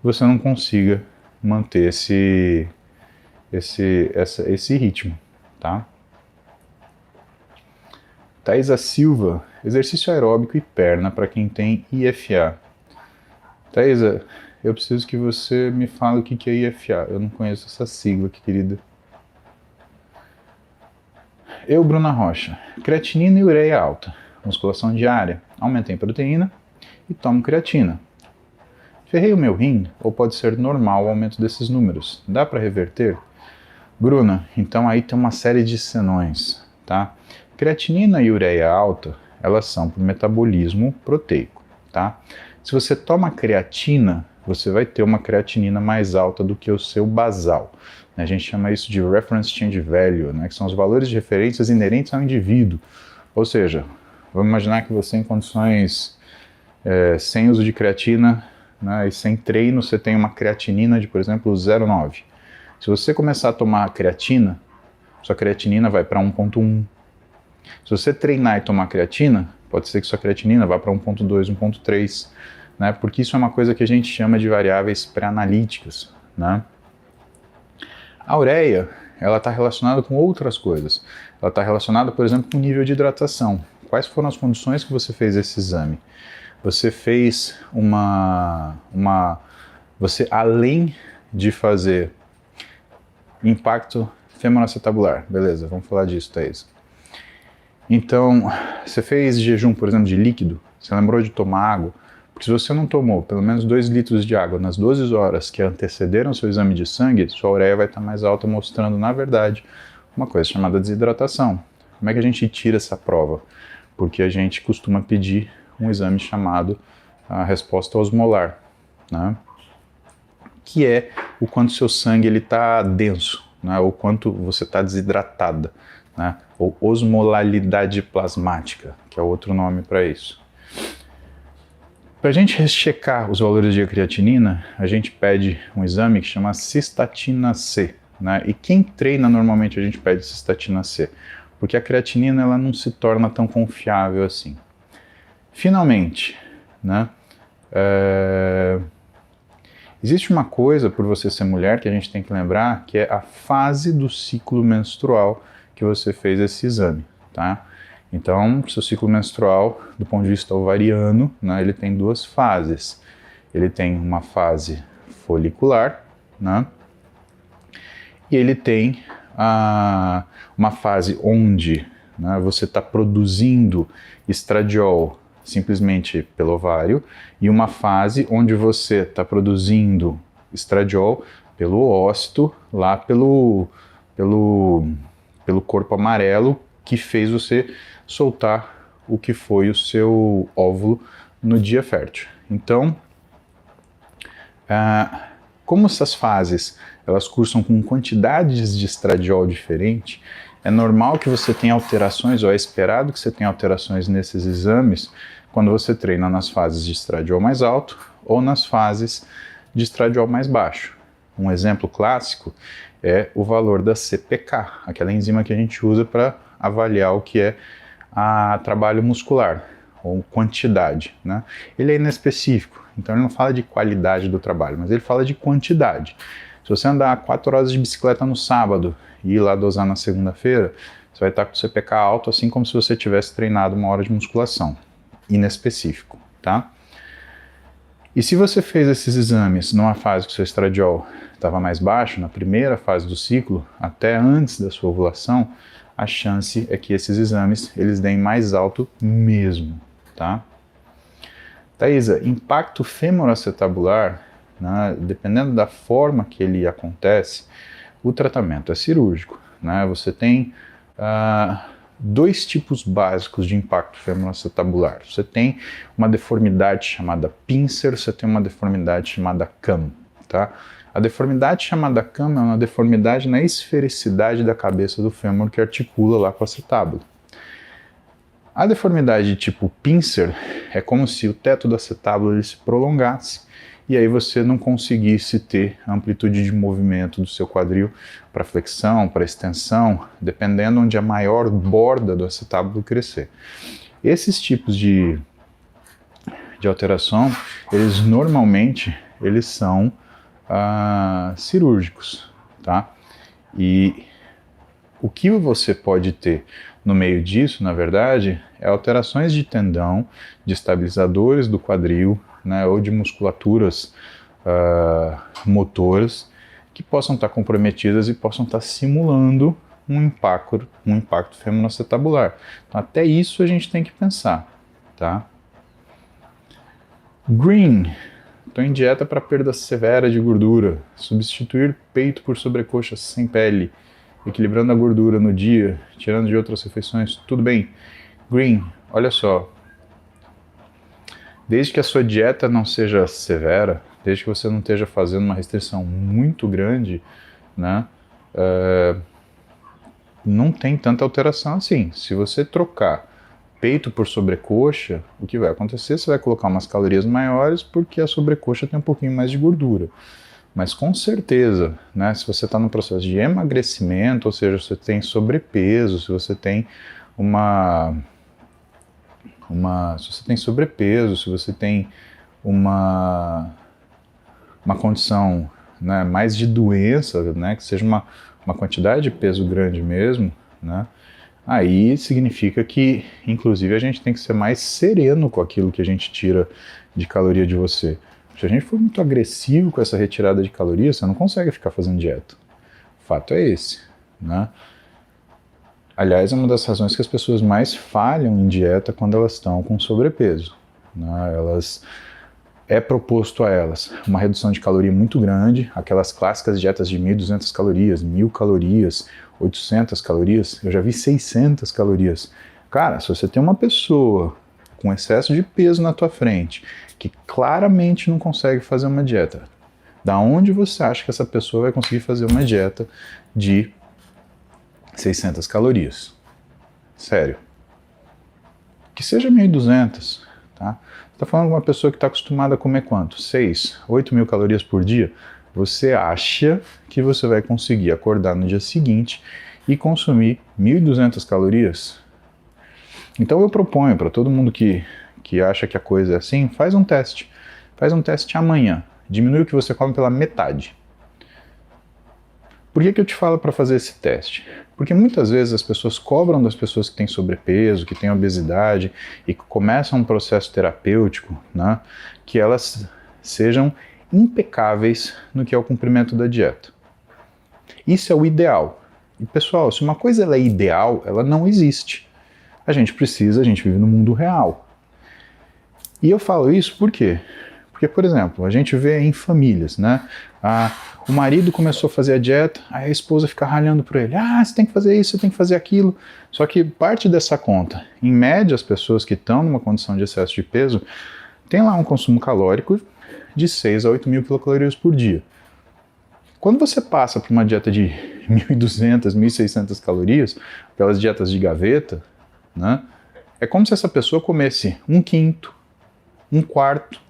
você não consiga manter esse ritmo, tá? Thaisa Silva, exercício aeróbico e perna para quem tem IFA. Thaisa, eu preciso que você me fale o que é IFA. Eu não conheço essa sigla, querida. Eu, Bruna Rocha, creatinina e ureia alta, musculação diária, aumentei proteína e tomo creatina. Ferrei o meu rim ou pode ser normal o aumento desses números? Dá para reverter? Bruna, então aí tem uma série de senões, tá? Creatinina e ureia alta, elas são por metabolismo proteico, tá? Se você toma creatina, você vai ter uma creatinina mais alta do que o seu basal. A gente chama isso de reference change value, né, que são os valores de referências inerentes ao indivíduo. Ou seja, vamos imaginar que você em condições sem uso de creatina, né, e sem treino, você tem uma creatinina de, por exemplo, 0,9. Se você começar a tomar creatina, sua creatinina vai para 1,1. Se você treinar e tomar creatina, pode ser que sua creatinina vá para 1,2, 1,3, né, porque isso é uma coisa que a gente chama de variáveis pré-analíticas, né? A ureia, ela está relacionada com outras coisas. Ela está relacionada, por exemplo, com o nível de hidratação. Quais foram as condições que você fez esse exame? Você fez você, além de fazer impacto femoroacetabular, beleza, vamos falar disso, Thaís. Então, você fez jejum, por exemplo, de líquido? Você lembrou de tomar água? Porque se você não tomou pelo menos 2 litros de água nas 12 horas que antecederam seu exame de sangue, sua ureia vai estar mais alta, mostrando, na verdade, uma coisa chamada desidratação. Como é que a gente tira essa prova? Porque a gente costuma pedir um exame chamado a resposta osmolar, né? Que é o quanto seu sangue está denso, né? Ou quanto você está desidratada, né? Ou osmolalidade plasmática, que é outro nome para isso. Para a gente checar os valores de creatinina, a gente pede um exame que chama cistatina C, né? E quem treina normalmente a gente pede cistatina C, porque a creatinina ela não se torna tão confiável assim. Finalmente, né? Existe uma coisa por você ser mulher que a gente tem que lembrar, que é a fase do ciclo menstrual que você fez esse exame, tá? Então, seu ciclo menstrual, do ponto de vista ovariano, né, ele tem 2 fases. Ele tem uma fase folicular, né, e ele tem uma fase onde, né, você está produzindo estradiol simplesmente pelo ovário, e uma fase onde você está produzindo estradiol pelo ócito, lá pelo corpo amarelo, que fez você soltar o que foi o seu óvulo no dia fértil. Então, como essas fases elas cursam com quantidades de estradiol diferentes, é normal que você tenha alterações, ou é esperado que você tenha alterações nesses exames quando você treina nas fases de estradiol mais alto ou nas fases de estradiol mais baixo. Um exemplo clássico é o valor da CPK, aquela enzima que a gente usa para avaliar o que é trabalho muscular, ou quantidade, né? Ele é inespecífico, então ele não fala de qualidade do trabalho, mas ele fala de quantidade. Se você andar 4 horas de bicicleta no sábado e ir lá dosar na segunda-feira, você vai estar com o CPK alto, assim como se você tivesse treinado 1 hora de musculação. Inespecífico, tá? E se você fez esses exames numa fase que o seu estradiol estava mais baixo, na primeira fase do ciclo, até antes da sua ovulação, a chance é que esses exames eles deem mais alto mesmo, tá? Thaisa, impacto femoroacetabular né, dependendo da forma que ele acontece, o tratamento é cirúrgico, né? Você tem dois tipos básicos de impacto femoroacetabular. Você tem uma deformidade chamada pincer, você tem uma deformidade chamada CAM, tá? A deformidade chamada CAM é uma deformidade na esfericidade da cabeça do fêmur que articula lá com a acetábula. A deformidade de tipo pincer é como se o teto da acetábula ele se prolongasse e aí você não conseguisse ter a amplitude de movimento do seu quadril para flexão, para extensão, dependendo onde a maior borda do acetábulo crescer. Esses tipos de alteração, eles normalmente são cirúrgicos, tá? E o que você pode ter no meio disso, na verdade, é alterações de tendão, de estabilizadores do quadril, né, ou de musculaturas motoras que possam estar comprometidas e possam estar simulando um impacto femoroacetabular. Então, até isso a gente tem que pensar, tá? Green. Estou em dieta para perda severa de gordura. Substituir peito por sobrecoxa sem pele, equilibrando a gordura no dia, tirando de outras refeições, tudo bem. Green, olha só. Desde que a sua dieta não seja severa, desde que você não esteja fazendo uma restrição muito grande, né, não tem tanta alteração assim. Se você trocar peito por sobrecoxa, o que vai acontecer? Você vai colocar umas calorias maiores porque a sobrecoxa tem um pouquinho mais de gordura. Mas com certeza, né, se você está no processo de emagrecimento, ou seja, se você tem sobrepeso, se você tem se você tem sobrepeso, se você tem uma condição, né, mais de doença, né, que seja uma quantidade de peso grande mesmo, né, aí significa que, inclusive, a gente tem que ser mais sereno com aquilo que a gente tira de caloria de você. Se a gente for muito agressivo com essa retirada de calorias, você não consegue ficar fazendo dieta. O fato é esse, né? Aliás, é uma das razões que as pessoas mais falham em dieta quando elas estão com sobrepeso, né? É proposto a elas uma redução de caloria muito grande, aquelas clássicas dietas de 1.200 calorias, 1.000 calorias, 800 calorias, eu já vi 600 calorias. Cara, se você tem uma pessoa com excesso de peso na tua frente, que claramente não consegue fazer uma dieta, da onde você acha que essa pessoa vai conseguir fazer uma dieta de 600 calorias? Sério. Que seja 1.200, tá? Você está falando de uma pessoa que está acostumada a comer quanto? 6, 8.000 calorias por dia? Você acha que você vai conseguir acordar no dia seguinte e consumir 1.200 calorias? Então eu proponho para todo mundo que acha que a coisa é assim, faz um teste. Faz um teste amanhã. Diminui o que você come pela metade. Por que eu te falo para fazer esse teste? Porque muitas vezes as pessoas cobram das pessoas que têm sobrepeso, que têm obesidade e que começam um processo terapêutico, né, que elas sejam impecáveis no que é o cumprimento da dieta. Isso é o ideal. E pessoal, se uma coisa ela é ideal, ela não existe. A gente vive no mundo real. E eu falo isso por quê? Porque, por exemplo, a gente vê em famílias, né? O marido começou a fazer a dieta, aí a esposa fica ralhando por ele. Você tem que fazer isso, você tem que fazer aquilo. Só que parte dessa conta, em média, as pessoas que estão numa condição de excesso de peso, tem lá um consumo calórico de 6 a 8.000 quilocalorias por dia. Quando você passa por uma dieta de 1.200, 1.600 calorias, pelas dietas de gaveta, né? É como se essa pessoa comesse 1/5, 1/4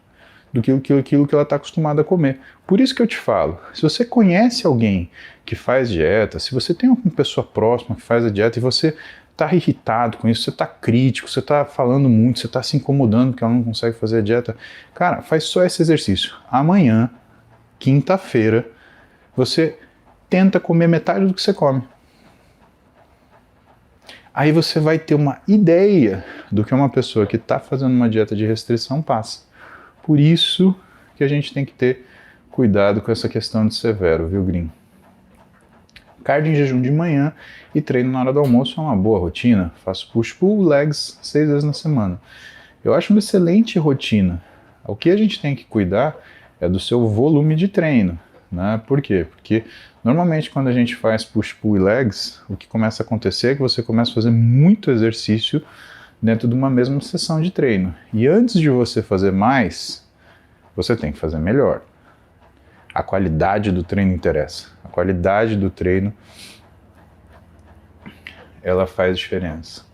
do que aquilo que ela está acostumada a comer. Por isso que eu te falo, se você conhece alguém que faz dieta, se você tem uma pessoa próxima que faz a dieta e você está irritado com isso, você está crítico, você está falando muito, você está se incomodando porque ela não consegue fazer a dieta, cara, faz só esse exercício. Amanhã, quinta-feira, você tenta comer metade do que você come. Aí você vai ter uma ideia do que uma pessoa que está fazendo uma dieta de restrição passa. Por isso que a gente tem que ter cuidado com essa questão de severo, viu, Green? Cardio em jejum de manhã e treino na hora do almoço é uma boa rotina. Faço push-pull legs 6 vezes na semana. Eu acho uma excelente rotina. O que a gente tem que cuidar é do seu volume de treino, né? Por quê? Porque normalmente quando a gente faz push, pull e legs, o que começa a acontecer é que você começa a fazer muito exercício dentro de uma mesma sessão de treino. E antes de você fazer mais, você tem que fazer melhor. A qualidade do treino interessa. A qualidade do treino, ela faz diferença.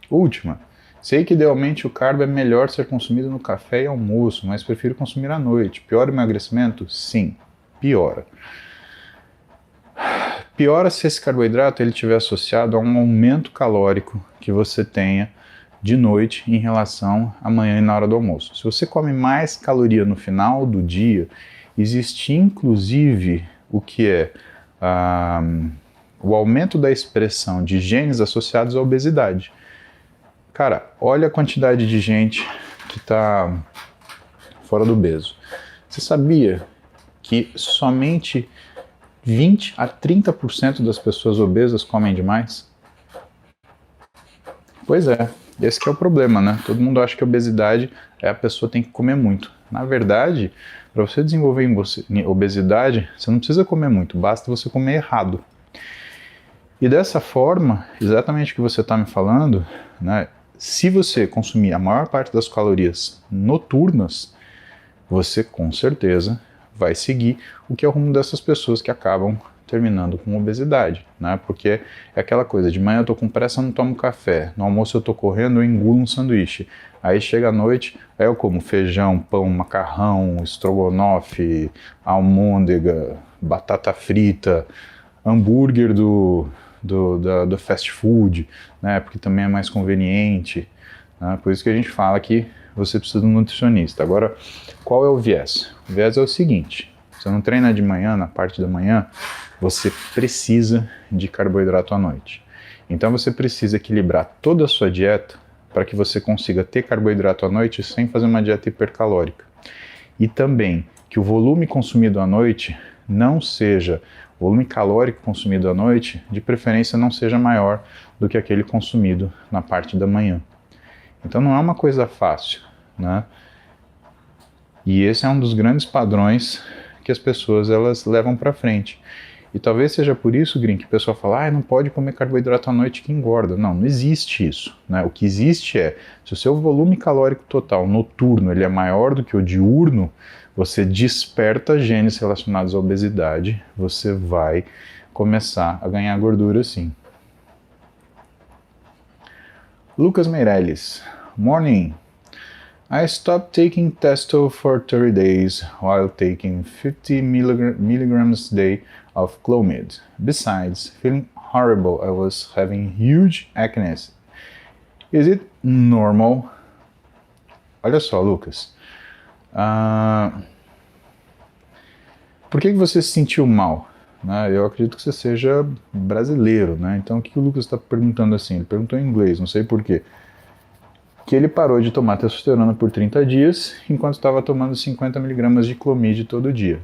Última. Sei que idealmente o carbo é melhor ser consumido no café e almoço, mas prefiro consumir à noite. Piora o emagrecimento? Sim, piora. Piora se esse carboidrato ele estiver associado a um aumento calórico que você tenha de noite em relação à manhã e na hora do almoço. Se você come mais caloria no final do dia, existe inclusive o que é o aumento da expressão de genes associados à obesidade. Cara, olha a quantidade de gente que está fora do peso. Você sabia que somente 20 a 30% das pessoas obesas comem demais? Pois é, esse que é o problema, né? Todo mundo acha que a obesidade é a pessoa tem que comer muito. Na verdade, para você desenvolver obesidade, você não precisa comer muito, basta você comer errado. E dessa forma, exatamente o que você está me falando, né? Se você consumir a maior parte das calorias noturnas, você com certeza vai seguir o que é o rumo dessas pessoas que acabam terminando com obesidade, né? Porque é aquela coisa, de manhã eu tô com pressa, eu não tomo café, no almoço eu tô correndo, eu engulo um sanduíche, aí chega à noite, aí eu como feijão, pão, macarrão, estrogonofe, almôndega, batata frita, hambúrguer do fast food, né, porque também é mais conveniente, né, por isso que a gente fala que você precisa de um nutricionista. Agora, qual é o viés? O viés é o seguinte, você não treina de manhã, na parte da manhã, você precisa de carboidrato à noite. Então você precisa equilibrar toda a sua dieta para que você consiga ter carboidrato à noite sem fazer uma dieta hipercalórica. E também que o volume consumido à noite não seja, o volume calórico consumido à noite, de preferência não seja maior do que aquele consumido na parte da manhã. Então não é uma coisa fácil, né? E esse é um dos grandes padrões que as pessoas elas levam para frente. E talvez seja por isso, Grin, que o pessoal fala, não pode comer carboidrato à noite que engorda. Não, não existe isso, né? O que existe é, se o seu volume calórico total noturno ele é maior do que o diurno, você desperta genes relacionados à obesidade, você vai começar a ganhar gordura sim. Lucas Meirelles, morning. I stopped taking Testo for 30 days while taking 50 milligrams a day of Clomid. Besides feeling horrible, I was having huge acne. Is it normal? Olha só, Lucas. Por que você se sentiu mal? Né? Eu acredito que você seja brasileiro, né? Então o que o Lucas está perguntando assim? Ele perguntou em inglês, não sei porquê. Que ele parou de tomar testosterona por 30 dias, enquanto estava tomando 50 miligramas de Clomid todo dia.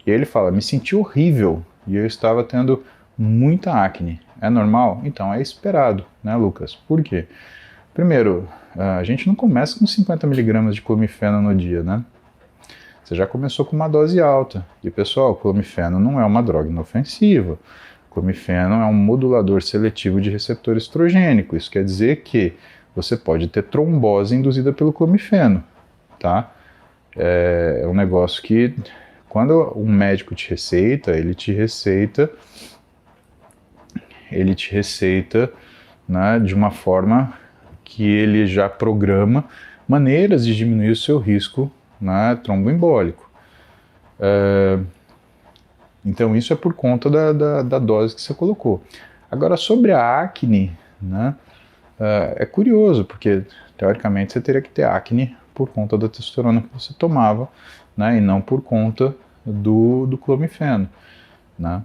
E aí ele fala, me senti horrível, e eu estava tendo muita acne. É normal? Então é esperado, né, Lucas? Por quê? Primeiro, a gente não começa com 50 miligramas de clomifeno no dia, né? Você já começou com uma dose alta. E pessoal, clomifeno não é uma droga inofensiva. Clomifeno é um modulador seletivo de receptor estrogênico. Isso quer dizer que você pode ter trombose induzida pelo clomifeno, tá? É um negócio que, quando um médico te receita, ele te receita, né, de uma forma que ele já programa maneiras de diminuir o seu risco, né, tromboembólico. Então isso é por conta da dose que você colocou. Agora, sobre a acne, né, é curioso, porque teoricamente você teria que ter acne por conta da testosterona que você tomava, né, e não por conta do clomifeno, né.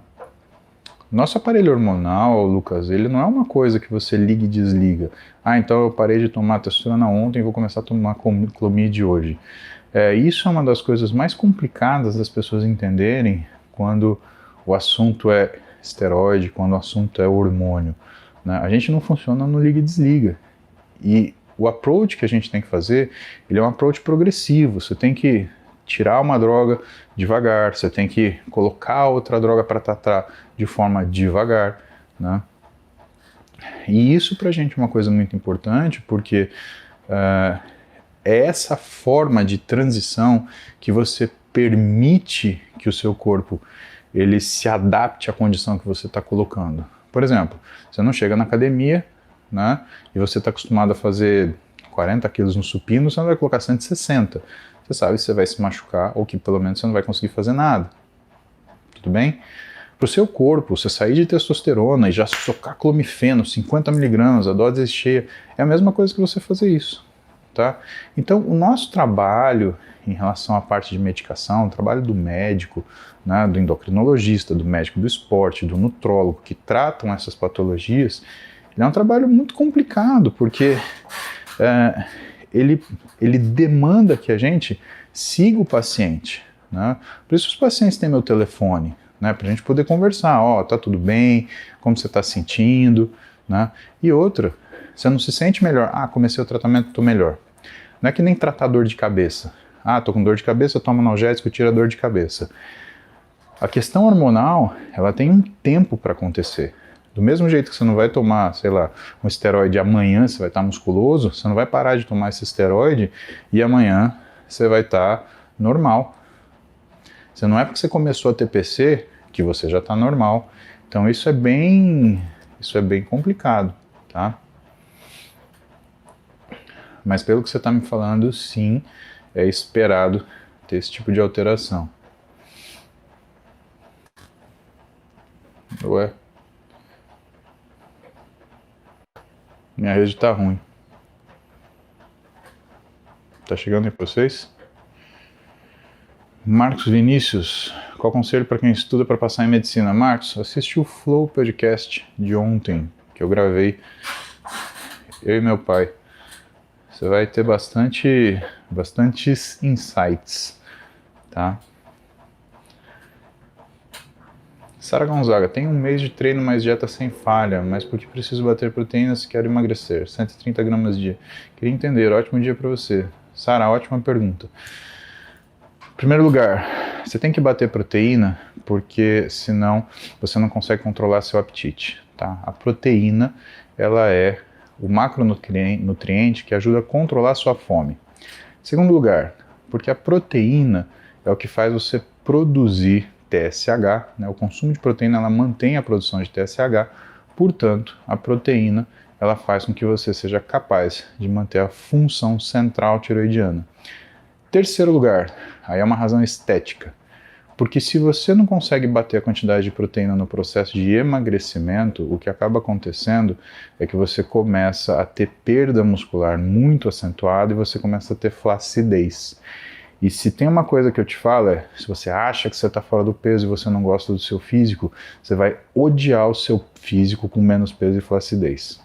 Nosso aparelho hormonal, Lucas, ele não é uma coisa que você liga e desliga. Então eu parei de tomar testosterona ontem e vou começar a tomar Clomid hoje. Isso é uma das coisas mais complicadas das pessoas entenderem, quando o assunto é esteroide, quando o assunto é hormônio, né? A gente não funciona no liga e desliga. E o approach que a gente tem que fazer, ele é um approach progressivo. Você tem que tirar uma droga devagar, você tem que colocar outra droga para tratar de forma devagar, né? E isso pra gente é uma coisa muito importante, porque é essa forma de transição que você permite que o seu corpo ele se adapte à condição que você está colocando. Por exemplo, você não chega na academia, né, e você está acostumado a fazer 40 quilos no supino, você não vai colocar 160. Você sabe que você vai se machucar ou que pelo menos você não vai conseguir fazer nada. Tudo bem? Para o seu corpo, você sair de testosterona e já socar clomifeno, 50 mg, a dose cheia, é a mesma coisa que você fazer isso. Tá? Então, o nosso trabalho em relação à parte de medicação, o trabalho do médico, né, do endocrinologista, do médico do esporte, do nutrólogo, que tratam essas patologias, ele é um trabalho muito complicado, porque ele demanda que a gente siga o paciente. Né? Por isso os pacientes têm meu telefone, né, para a gente poder conversar, tá tudo bem, como você está sentindo, né? E outra, você não se sente melhor, comecei o tratamento, estou melhor. Não é que nem tratar dor de cabeça, estou com dor de cabeça, toma analgésico, tira a dor de cabeça. A questão hormonal, ela tem um tempo para acontecer. Do mesmo jeito que você não vai tomar, sei lá, um esteroide amanhã, você vai estar musculoso, você não vai parar de tomar esse esteroide e amanhã você vai estar normal. Você não é porque você começou a TPC que você já está normal. Então isso é bem complicado, tá? Mas pelo que você está me falando, sim, é esperado ter esse tipo de alteração. Ué? Minha rede está ruim. Tá chegando aí para vocês? Marcos Vinícius, qual conselho para quem estuda para passar em medicina? Marcos, assiste o Flow Podcast de ontem, que eu gravei, eu e meu pai. Você vai ter bastantes insights, tá? Sara Gonzaga, tem um mês de treino mais dieta sem falha, mas por que preciso bater proteínas se quero emagrecer? 130 gramas dia. Queria entender, ótimo dia para você. Sara, ótima pergunta. Em primeiro lugar, você tem que bater proteína porque senão você não consegue controlar seu apetite, tá? A proteína, ela é o macronutriente que ajuda a controlar sua fome. Em segundo lugar, porque a proteína é o que faz você produzir TSH, né? O consumo de proteína ela mantém a produção de TSH, portanto, a proteína ela faz com que você seja capaz de manter a função central tiroidiana. Terceiro lugar, aí é uma razão estética, porque se você não consegue bater a quantidade de proteína no processo de emagrecimento, o que acaba acontecendo é que você começa a ter perda muscular muito acentuada e você começa a ter flacidez. E se tem uma coisa que eu te falo se você acha que você está fora do peso e você não gosta do seu físico, você vai odiar o seu físico com menos peso e flacidez.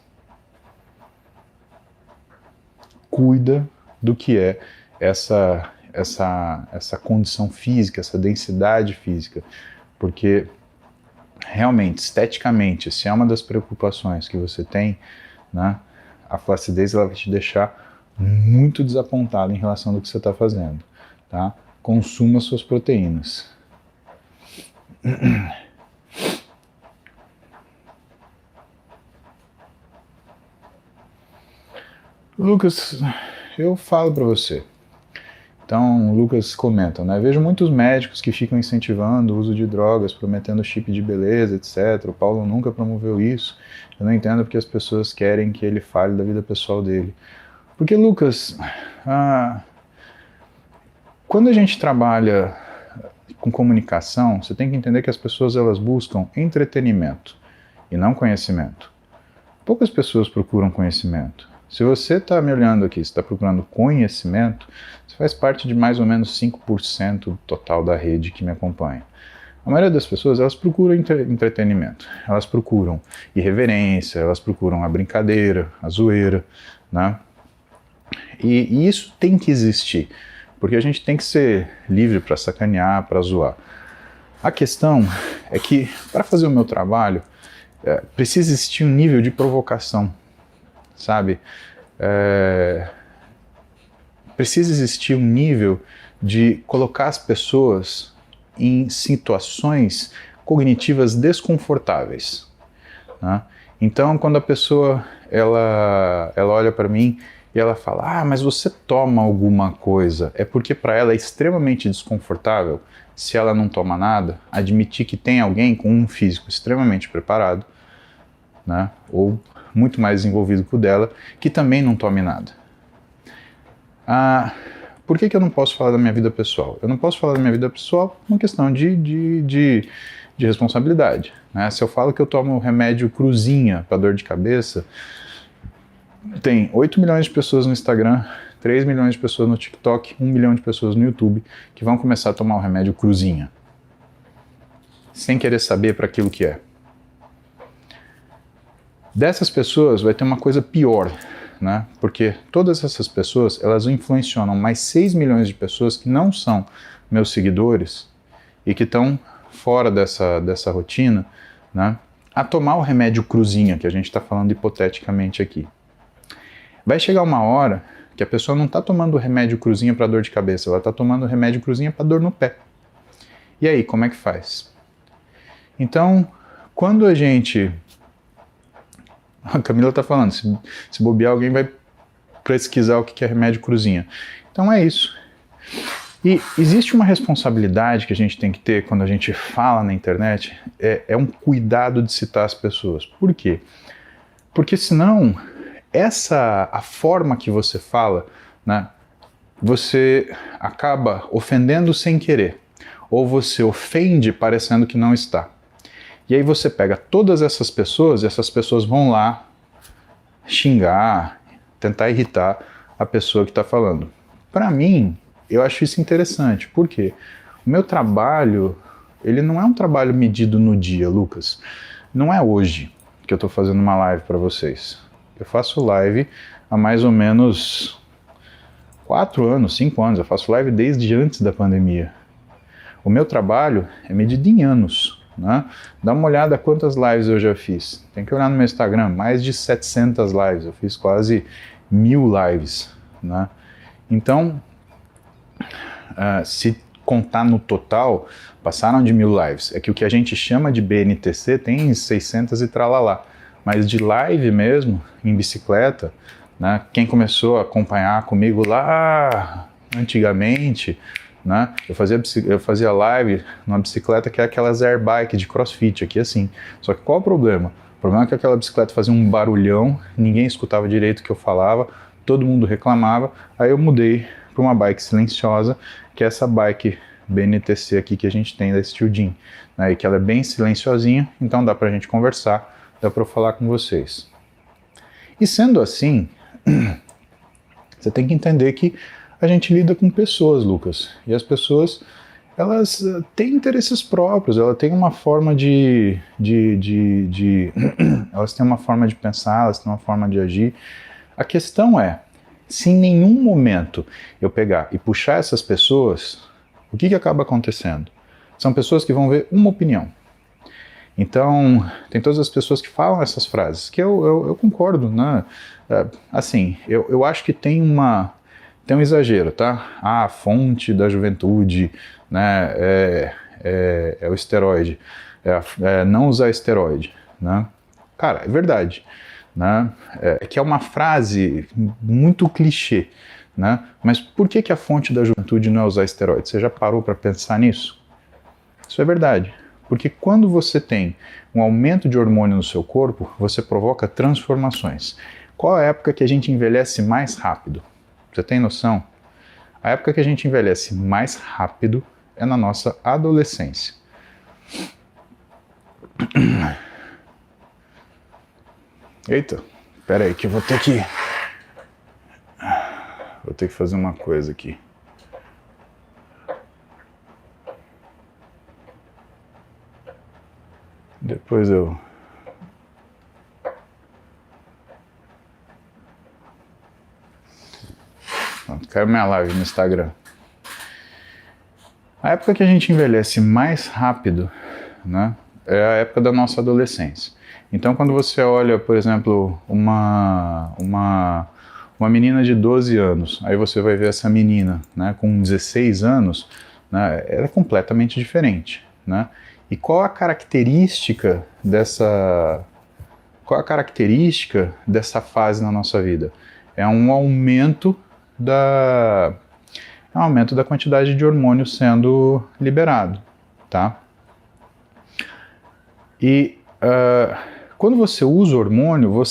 Cuida do que é essa condição física, essa densidade física, porque realmente, esteticamente, se é uma das preocupações que você tem, né, a flacidez ela vai te deixar muito desapontado em relação ao que você está fazendo, tá? Consuma suas proteínas. Lucas, eu falo para você. Então, o Lucas comenta, né? Vejo muitos médicos que ficam incentivando o uso de drogas, prometendo chip de beleza, etc. O Paulo nunca promoveu isso. Eu não entendo porque as pessoas querem que ele fale da vida pessoal dele. Porque, Lucas, quando a gente trabalha com comunicação, você tem que entender que as pessoas elas buscam entretenimento e não conhecimento. Poucas pessoas procuram conhecimento. Se você está me olhando aqui, você está procurando conhecimento, você faz parte de mais ou menos 5% do total da rede que me acompanha. A maioria das pessoas, elas procuram entretenimento, elas procuram irreverência, elas procuram a brincadeira, a zoeira, né? E isso tem que existir, porque a gente tem que ser livre para sacanear, para zoar. A questão é que, para fazer o meu trabalho, precisa existir um nível de provocação, sabe? Precisa existir um nível de colocar as pessoas em situações cognitivas desconfortáveis, né? Então, quando a pessoa ela olha para mim e ela fala, mas você toma alguma coisa, é porque para ela é extremamente desconfortável, se ela não toma nada, admitir que tem alguém com um físico extremamente preparado, né, ou muito mais desenvolvido que o dela, que também não tome nada. Por que eu não posso falar da minha vida pessoal? Eu não posso falar da minha vida pessoal por uma questão de responsabilidade, né? Se eu falo que eu tomo remédio Cruzinha para dor de cabeça, tem 8 milhões de pessoas no Instagram, 3 milhões de pessoas no TikTok, 1 milhão de pessoas no YouTube que vão começar a tomar o remédio Cruzinha, sem querer saber para aquilo que é. Dessas pessoas vai ter uma coisa pior, né? Porque todas essas pessoas, elas influenciam mais 6 milhões de pessoas que não são meus seguidores e que estão fora dessa rotina, né, a tomar o remédio Cruzinha, que a gente está falando hipoteticamente aqui. Vai chegar uma hora que a pessoa não está tomando o remédio Cruzinha para dor de cabeça, ela está tomando o remédio Cruzinha para dor no pé. E aí, como é que faz? Então, quando a gente... A Camila está falando, se bobear, alguém vai pesquisar o que é remédio Cruzinha. Então é isso. E existe uma responsabilidade que a gente tem que ter quando a gente fala na internet, é um cuidado de citar as pessoas. Por quê? Porque senão, a forma que você fala, né, você acaba ofendendo sem querer, ou você ofende parecendo que não está. E aí você pega todas essas pessoas e essas pessoas vão lá xingar, tentar irritar a pessoa que está falando. Para mim, eu acho isso interessante. Por quê? O meu trabalho, ele não é um trabalho medido no dia, Lucas. Não é hoje que eu estou fazendo uma live para vocês. Eu faço live há mais ou menos 4 anos, 5 anos. Eu faço live desde antes da pandemia. O meu trabalho é medido em anos, né? Dá uma olhada quantas lives eu já fiz. Tem que olhar no meu Instagram, mais de 700 lives. Eu fiz quase 1000 lives, né? Então, se contar no total, passaram de 1000 lives. É que o que a gente chama de BNTC tem 600 e tralalá. Mas de live mesmo, em bicicleta, né? Quem começou a acompanhar comigo lá antigamente, né? Eu fazia live numa bicicleta que é aquelas airbike de crossfit, aqui assim. Só que qual o problema? O problema é que aquela bicicleta fazia um barulhão, ninguém escutava direito o que eu falava, todo mundo reclamava, aí eu mudei para uma bike silenciosa, que é essa bike BNTC aqui que a gente tem da Steel Jean, né? E que ela é bem silenciosinha, então dá pra gente conversar, dá pra eu falar com vocês. E sendo assim, você tem que entender que a gente lida com pessoas, Lucas, e as pessoas, elas têm interesses próprios, elas têm uma forma elas têm uma forma de pensar, elas têm uma forma de agir. A questão é, se em nenhum momento eu pegar e puxar essas pessoas, o que acaba acontecendo? São pessoas que vão ver uma opinião. Então, tem todas as pessoas que falam essas frases, que eu concordo, né? Assim, eu acho que tem um exagero, tá? A fonte da juventude, né, é o esteroide, não usar esteroide, né? Cara, é verdade, né? Que é uma frase muito clichê, né? Mas por que a fonte da juventude não é usar esteroide? Você já parou para pensar nisso? Isso é verdade. Porque quando você tem um aumento de hormônio no seu corpo, você provoca transformações. Qual é a época que a gente envelhece mais rápido? Você tem noção? A época que a gente envelhece mais rápido é na nossa adolescência. Eita, pera aí que eu vou ter que fazer uma coisa aqui. Depois eu... Pronto, caiu minha live no Instagram. A época que a gente envelhece mais rápido, né, é a época da nossa adolescência. Então, quando você olha, por exemplo, uma menina de 12 anos, aí você vai ver essa menina, né, com 16 anos, né, ela é completamente diferente, né? E qual a característica dessa fase na nossa vida? É um aumento da quantidade de hormônio sendo liberado, tá? E quando você usa hormônio,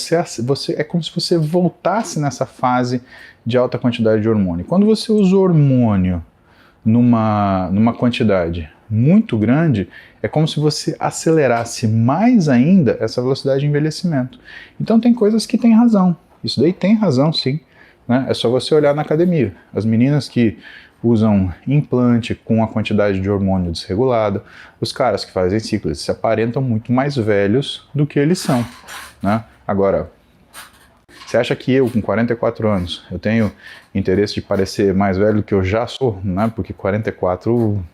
é como se você voltasse nessa fase de alta quantidade de hormônio. Quando você usa hormônio numa quantidade muito grande, é como se você acelerasse mais ainda essa velocidade de envelhecimento. Então tem coisas que têm razão. Isso daí tem razão, sim. Né? É só você olhar na academia. As meninas que usam implante com a quantidade de hormônio desregulada, os caras que fazem ciclo, eles se aparentam muito mais velhos do que eles são. Né? Agora, você acha que eu, com 44 anos, eu tenho interesse de parecer mais velho do que eu já sou? Né? Porque 44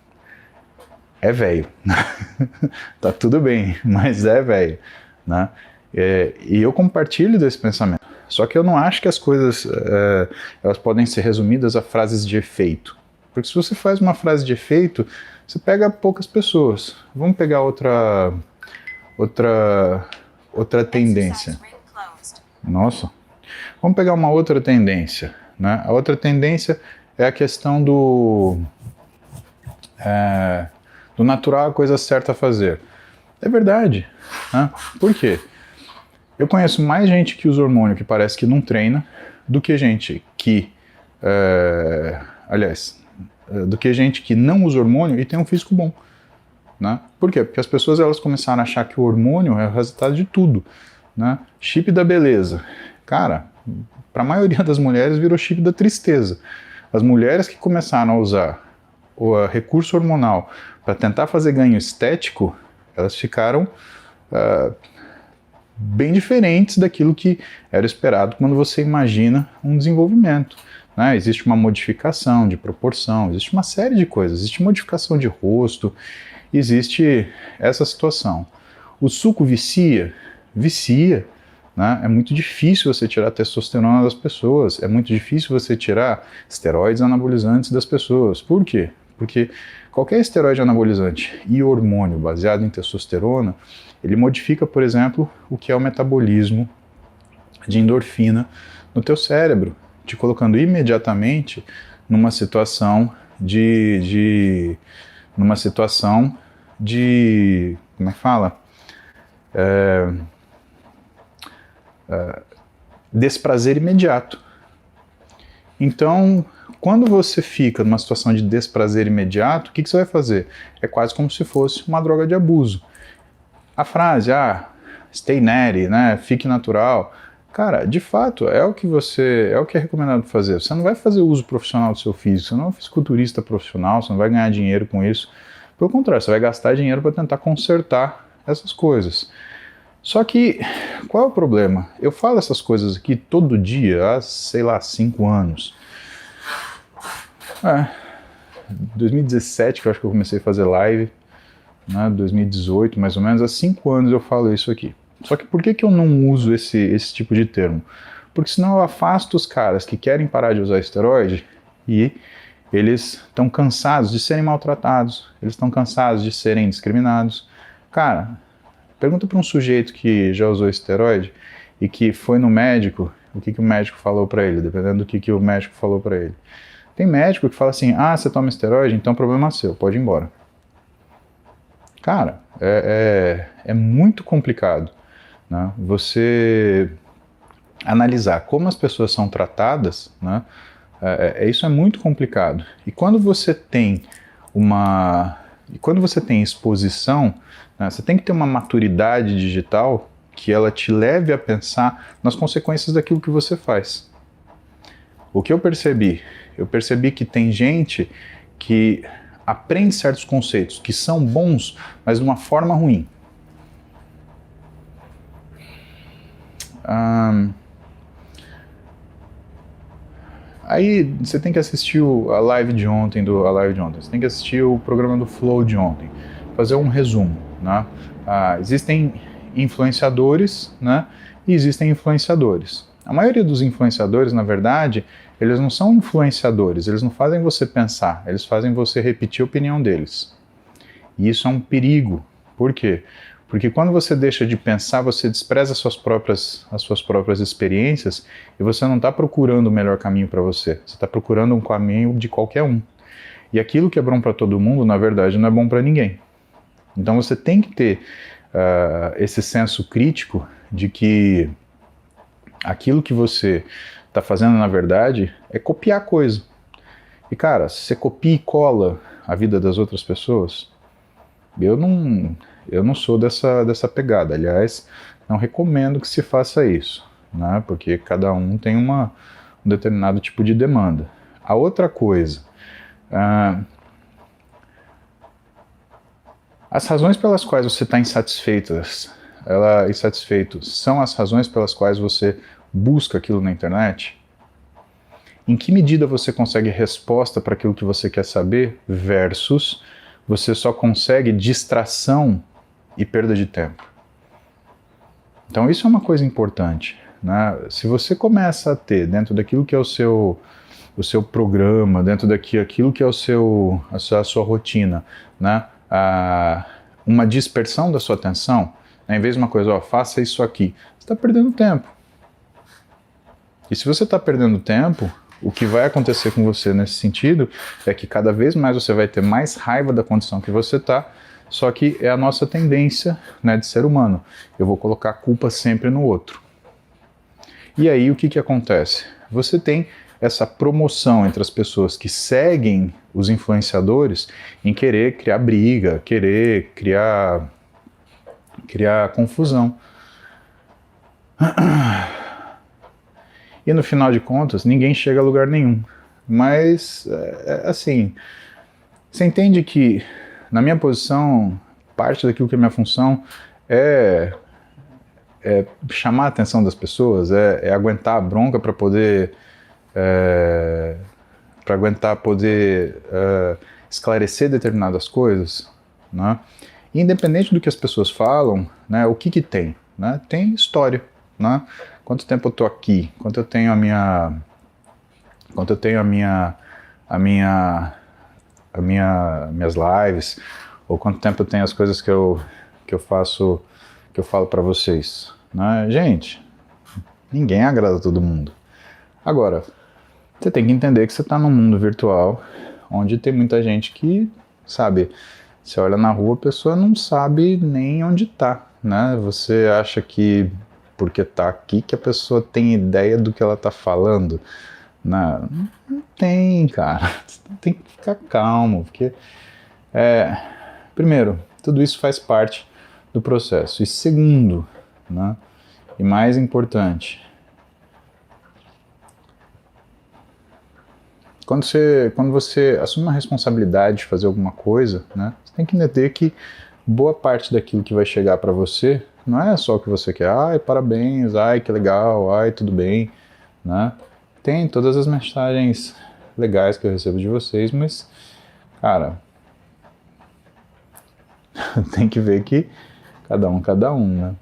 é velho. Tá tudo bem, mas é velho. Né? E eu compartilho desse pensamento. Só que eu não acho que as coisas elas podem ser resumidas a frases de efeito. Porque se você faz uma frase de efeito, você pega poucas pessoas. Vamos pegar outra tendência. Nossa. Vamos pegar uma outra tendência. Né? A outra tendência é a questão do natural, a coisa certa a fazer. É verdade. Né? Por quê? Eu conheço mais gente que usa hormônio que parece que não treina do que gente que, do que gente que não usa hormônio e tem um físico bom. Né? Por quê? Porque as pessoas elas começaram a achar que o hormônio é o resultado de tudo. Né? Chip da beleza. Cara, para a maioria das mulheres virou chip da tristeza. As mulheres que começaram a usar o recurso hormonal para tentar fazer ganho estético, elas ficaram bem diferentes daquilo que era esperado quando você imagina um desenvolvimento. Né? Existe uma modificação de proporção, existe uma série de coisas, existe modificação de rosto, existe essa situação. O suco vicia? Vicia. Né? É muito difícil você tirar testosterona das pessoas, é muito difícil você tirar esteroides anabolizantes das pessoas. Por quê? Porque qualquer esteroide anabolizante e hormônio baseado em testosterona, ele modifica, por exemplo, o que é o metabolismo de endorfina no teu cérebro, te colocando imediatamente numa situação de como é que fala? Desprazer imediato. Então, quando você fica numa situação de desprazer imediato, o que você vai fazer? É quase como se fosse uma droga de abuso. A frase, stay natty, né, fique natural, cara, de fato, é o que é recomendado fazer. Você não vai fazer uso profissional do seu físico, você não é um fisiculturista profissional, você não vai ganhar dinheiro com isso. Pelo contrário, você vai gastar dinheiro para tentar consertar essas coisas. Só que, qual é o problema? Eu falo essas coisas aqui todo dia, há, sei lá, 5 anos. 2017 que eu acho que eu comecei a fazer live, né, 2018 mais ou menos, há 5 anos eu falo isso aqui. Só que por que eu não uso esse tipo de termo? Porque senão eu afasto os caras que querem parar de usar esteroide e eles estão cansados de serem maltratados, eles estão cansados de serem discriminados. Cara, pergunta para um sujeito que já usou esteroide e que foi no médico, o que o médico falou para ele, dependendo do que o médico falou para ele. Tem médico que fala assim, você toma esteroide, então problema seu, pode ir embora. Cara, é muito complicado, né? Você analisar como as pessoas são tratadas, né? Isso é muito complicado. E quando você tem exposição, né, você tem que ter uma maturidade digital que ela te leve a pensar nas consequências daquilo que você faz. O que eu percebi? Eu percebi que tem gente que aprende certos conceitos que são bons, mas de uma forma ruim. Aí você tem que assistir a live de ontem, você tem que assistir o programa do Flow de ontem, fazer um resumo, né? Existem influenciadores, né? E existem influenciadores. A maioria dos influenciadores, na verdade, eles não são influenciadores, eles não fazem você pensar, eles fazem você repetir a opinião deles. E isso é um perigo. Por quê? Porque quando você deixa de pensar, você despreza as suas próprias experiências e você não está procurando o melhor caminho para você. Você está procurando um caminho de qualquer um. E aquilo que é bom para todo mundo, na verdade, não é bom para ninguém. Então você tem que ter esse senso crítico de que aquilo que você está fazendo, na verdade, é copiar coisa. E cara, se você copia e cola a vida das outras pessoas, eu não sou dessa pegada. Aliás, não recomendo que se faça isso, né? Porque cada um tem um determinado tipo de demanda. A outra coisa, as razões pelas quais você está insatisfeito são as razões pelas quais você busca aquilo na internet? Em que medida você consegue resposta para aquilo que você quer saber versus você só consegue distração e perda de tempo? Então isso é uma coisa importante, né? Se você começa a ter dentro daquilo que é o seu programa, dentro daquilo que é a sua rotina, né? Uma dispersão da sua atenção, né? Em vez de uma coisa, faça isso aqui, você está perdendo tempo. E se você está perdendo tempo, o que vai acontecer com você nesse sentido é que cada vez mais você vai ter mais raiva da condição que você está, só que é a nossa tendência, né, de ser humano. Eu vou colocar a culpa sempre no outro. E aí o que acontece? Você tem essa promoção entre as pessoas que seguem os influenciadores em querer criar briga, querer criar confusão. E no final de contas, ninguém chega a lugar nenhum. Mas, assim, você entende que, na minha posição, parte daquilo que é minha função é chamar a atenção das pessoas, é aguentar a bronca para poder esclarecer determinadas coisas, né? E independente do que as pessoas falam, né, o que tem? Né? Tem história, né? Quanto tempo eu tô aqui? Quanto eu tenho minhas lives? Ou quanto tempo eu tenho as coisas que eu faço, que eu falo para vocês? Né? Gente, ninguém agrada todo mundo. Agora, você tem que entender que você está num mundo virtual, onde tem muita gente que, sabe, você olha na rua, a pessoa não sabe nem onde está, né? Você acha que porque tá aqui que a pessoa tem ideia do que ela tá falando? Não tem, cara. Você tem que ficar calmo, porque primeiro, tudo isso faz parte do processo. E segundo, né, e mais importante, quando você assume uma responsabilidade de fazer alguma coisa, né, você tem que entender que boa parte daquilo que vai chegar para você não é só o que você quer. Ai, parabéns, ai, que legal, ai, tudo bem, né? Tem todas as mensagens legais que eu recebo de vocês, mas, cara, tem que ver que cada um, né?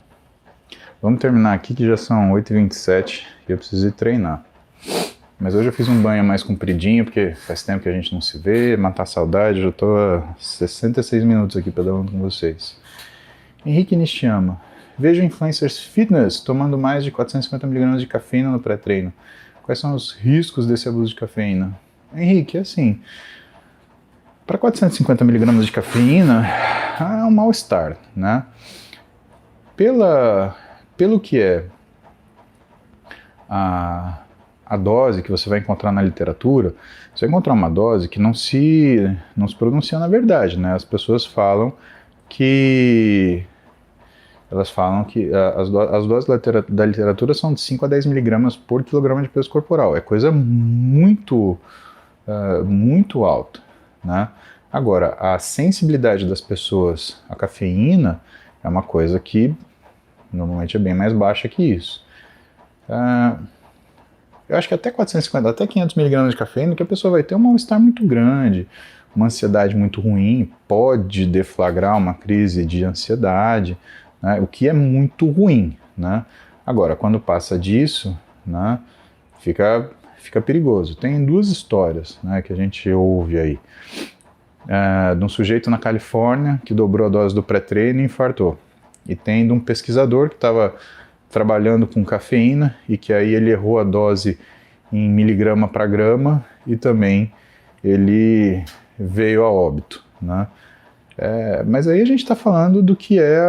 Vamos terminar aqui que já são 8h27 e eu preciso ir treinar. Mas hoje eu fiz um banho mais compridinho, porque faz tempo que a gente não se vê, matar a saudade, eu já tô há 66 minutos aqui pedalando com vocês. Henrique Nishiyama. Vejo influencers fitness tomando mais de 450mg de cafeína no pré-treino. Quais são os riscos desse abuso de cafeína? Henrique, assim, para 450mg de cafeína, é um mal-estar, né? Pelo que é a dose que você vai encontrar na literatura, você vai encontrar uma dose que não se pronuncia na verdade, né? As pessoas falam que as doses da literatura são de 5 a 10mg por quilograma de peso corporal. É coisa muito alta, né? Agora, a sensibilidade das pessoas à cafeína é uma coisa que normalmente é bem mais baixa que isso. eu acho que até 450, até 500 miligramas de cafeína, que a pessoa vai ter um mal-estar muito grande, uma ansiedade muito ruim, pode deflagrar uma crise de ansiedade, né, o que é muito ruim, né? Agora, quando passa disso, né, fica perigoso. Tem duas histórias, né, que a gente ouve aí. De um sujeito na Califórnia que dobrou a dose do pré-treino e infartou. E tem de um pesquisador que estava trabalhando com cafeína e que aí ele errou a dose em miligrama para grama e também ele veio a óbito, né? Mas aí a gente está falando do que é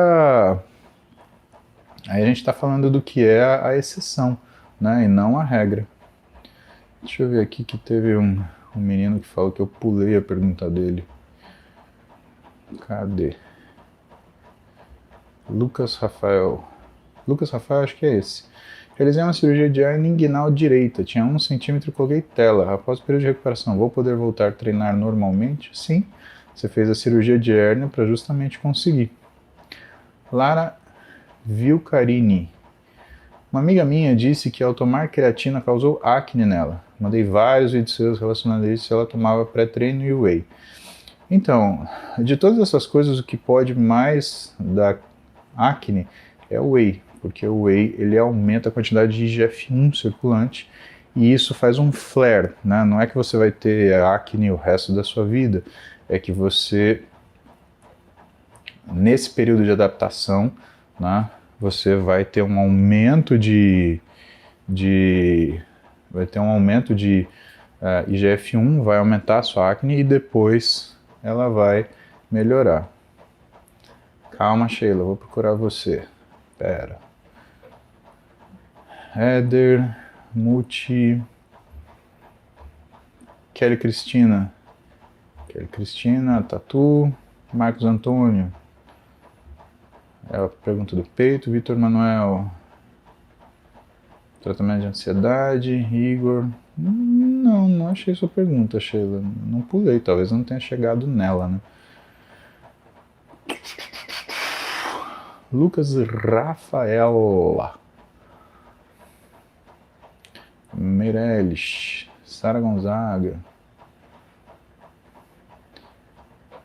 a exceção, né? E não a regra. Deixa eu ver aqui que teve um menino que falou que eu pulei a pergunta dele. Cadê? Lucas Rafael, acho que é esse. Realizei uma cirurgia de hernia inguinal direita, tinha 1 centímetro e coloquei tela. Após o período de recuperação, vou poder voltar a treinar normalmente? Sim, você fez a cirurgia de hernia para justamente conseguir. Lara Vilcarini. Uma amiga minha disse que ao tomar creatina causou acne nela. Mandei vários vídeos seus relacionados a isso se ela tomava pré-treino e whey. Então, de todas essas coisas, o que pode mais dar acne é o whey, porque o whey ele aumenta a quantidade de IGF-1 circulante e isso faz um flare, né? Não é que você vai ter acne o resto da sua vida, é que você, nesse período de adaptação, né, você vai ter um aumento de IGF-1, vai aumentar a sua acne e depois ela vai melhorar. Calma, Sheila, vou procurar você. Pera. Éder, Multi, Kelly Cristina, Tatu, Marcos Antônio. É a pergunta do peito, Vitor Manuel. Tratamento de ansiedade, Igor. Não achei sua pergunta, Sheila. Não pulei, talvez não tenha chegado nela, né? Lucas Rafael. Meirelles. Sara Gonzaga.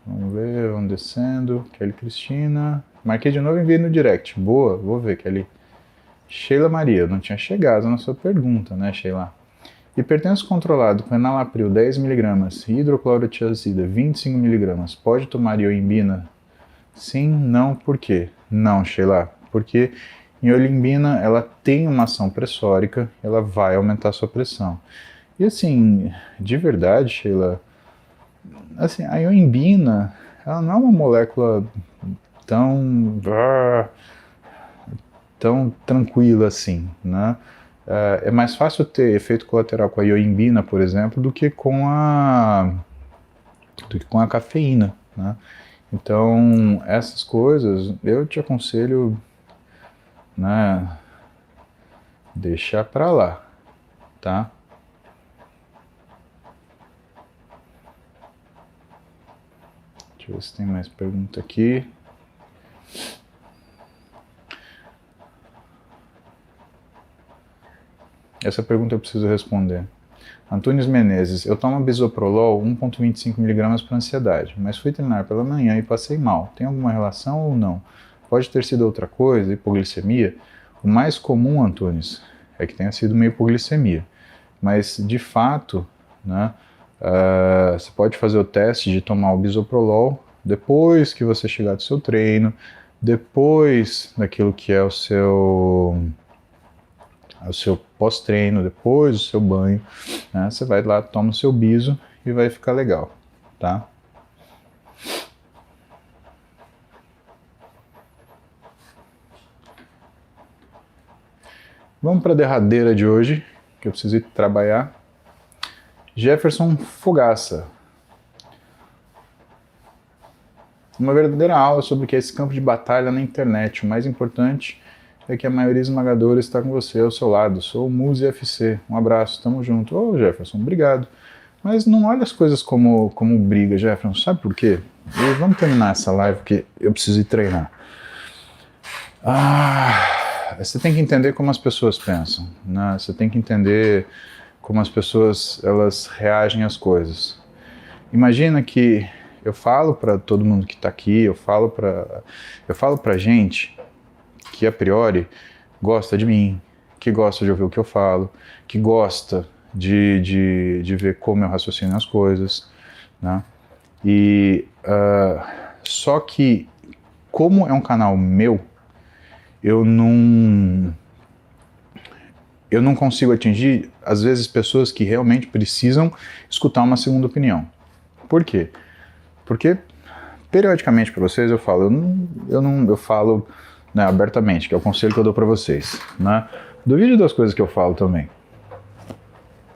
Vamos ver, vamos descendo. Kelly Cristina. Marquei de novo e enviei no direct. Boa, vou ver, Kelly. Sheila Maria, não tinha chegado na sua pergunta, né, Sheila? Hipertenso controlado com enalapril 10mg e hidroclorotiazida 25mg, pode tomar ioimbina? Sim, não, por quê? Não, Sheila, porque ioimbina ela tem uma ação pressórica, ela vai aumentar a sua pressão. E assim, de verdade, Sheila, assim, a ioimbina, ela não é uma molécula tão tranquila assim, né? É mais fácil ter efeito colateral com a ioimbina, por exemplo, do que com a cafeína, né? Então, essas coisas, eu te aconselho, né, deixar pra lá, tá? Deixa eu ver se tem mais pergunta aqui. Essa pergunta eu preciso responder. Antunes Menezes, eu tomo bisoprolol 1,25mg para ansiedade, mas fui treinar pela manhã e passei mal. Tem alguma relação ou não? Pode ter sido outra coisa, hipoglicemia? O mais comum, Antunes, é que tenha sido uma hipoglicemia. Mas, de fato, né, você pode fazer o teste de tomar o bisoprolol depois que você chegar do seu treino, depois daquilo que é o seu pós-treino, depois do seu banho, né? Você vai lá, toma o seu biso e vai ficar legal, tá? Vamos para a derradeira de hoje, que eu preciso ir trabalhar. Jefferson Fogaça. Uma verdadeira aula sobre o que é esse campo de batalha na internet. O mais importante é que a maioria esmagadora está com você, ao seu lado. Sou o Muse FC. Um abraço, tamo junto. Ô, Jefferson, obrigado. Mas não olha as coisas como briga, Jefferson. Sabe por quê? Vamos terminar essa live, porque eu preciso ir treinar. você tem que entender como as pessoas pensam, né? Você tem que entender como as pessoas elas reagem às coisas. Imagina que eu falo para todo mundo que está aqui, eu falo para gente que a priori gosta de mim, que gosta de ouvir o que eu falo, que gosta de ver como eu raciocino as coisas, né? E só que como é um canal meu, eu não consigo atingir, às vezes, pessoas que realmente precisam escutar uma segunda opinião. Por quê? Porque, periodicamente para vocês, eu falo, eu falo, né, abertamente, que é o conselho que eu dou para vocês, né? Duvide das coisas que eu falo também.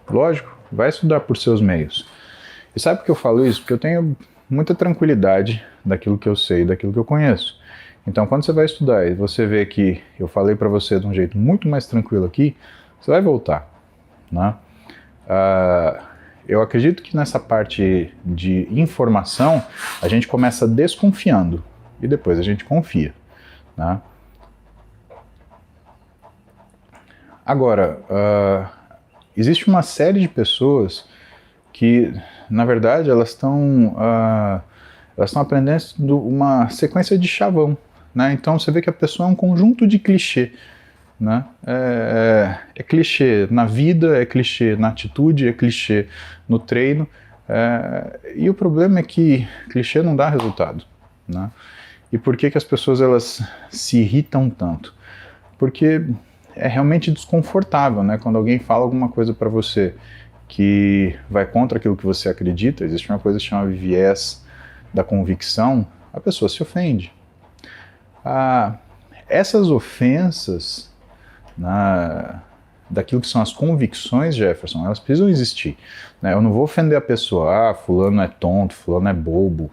Lógico, vai estudar por seus meios. E sabe por que eu falo isso? Porque eu tenho muita tranquilidade daquilo que eu sei, daquilo que eu conheço. Então, quando você vai estudar e você vê que eu falei para você de um jeito muito mais tranquilo aqui, você vai voltar, né? Eu acredito que nessa parte de informação, a gente começa desconfiando e depois a gente confia, né? Agora, existe uma série de pessoas que, na verdade, elas estão aprendendo uma sequência de chavão, né? Então você vê que a pessoa é um conjunto de clichê, né? É clichê na vida, é clichê na atitude, é clichê no treino, e o problema é que clichê não dá resultado, né? E por que as pessoas elas se irritam tanto? Porque é realmente desconfortável, né? Quando alguém fala alguma coisa para você que vai contra aquilo que você acredita, existe uma coisa que chama viés da convicção, a pessoa se ofende. Essas ofensas daquilo que são as convicções, Jefferson, elas precisam existir, né? Eu não vou ofender a pessoa, fulano é tonto, fulano é bobo.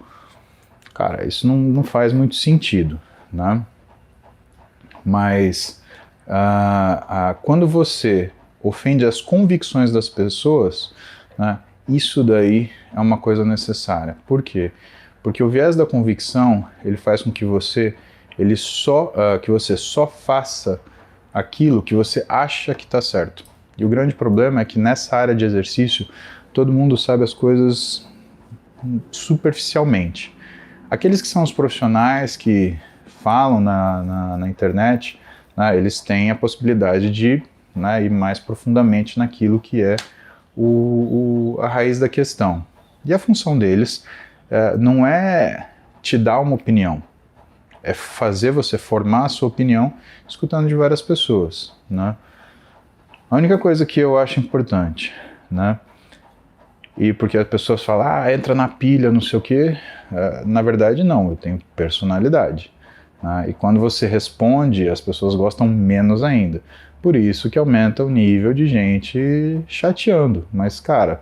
Cara, isso não faz muito sentido, né? Mas quando você ofende as convicções das pessoas, né, isso daí é uma coisa necessária. Por quê? Porque o viés da convicção, ele faz com que você só faça aquilo que você acha que está certo. E o grande problema é que nessa área de exercício, todo mundo sabe as coisas superficialmente. Aqueles que são os profissionais que falam na internet, né, eles têm a possibilidade de, né, ir mais profundamente naquilo que é a raiz da questão. E a função deles não é te dar uma opinião, é fazer você formar a sua opinião escutando de várias pessoas, né? A única coisa que eu acho importante, né? E porque as pessoas falam, entra na pilha, não sei o quê, na verdade não, eu tenho personalidade. E quando você responde, as pessoas gostam menos ainda. Por isso que aumenta o nível de gente chateando. Mas, cara,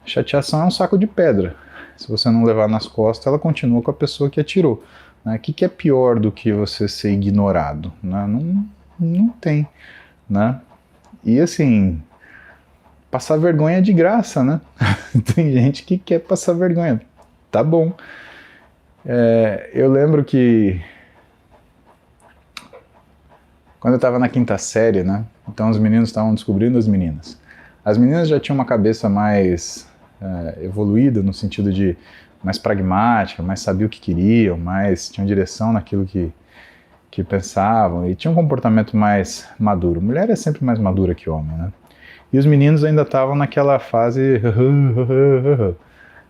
chateação é um saco de pedra. Se você não levar nas costas, ela continua com a pessoa que atirou. O que é pior do que você ser ignorado? Não tem, né? E assim, passar vergonha é de graça, né? Tem gente que quer passar vergonha. Tá bom. Eu lembro que quando eu estava na quinta série, né? Então os meninos estavam descobrindo as meninas. As meninas já tinham uma cabeça mais evoluída, no sentido de mais pragmática, mais sabiam o que queriam, mais tinham direção naquilo que pensavam e tinham um comportamento mais maduro. Mulher é sempre mais madura que homem, né? E os meninos ainda estavam naquela fase...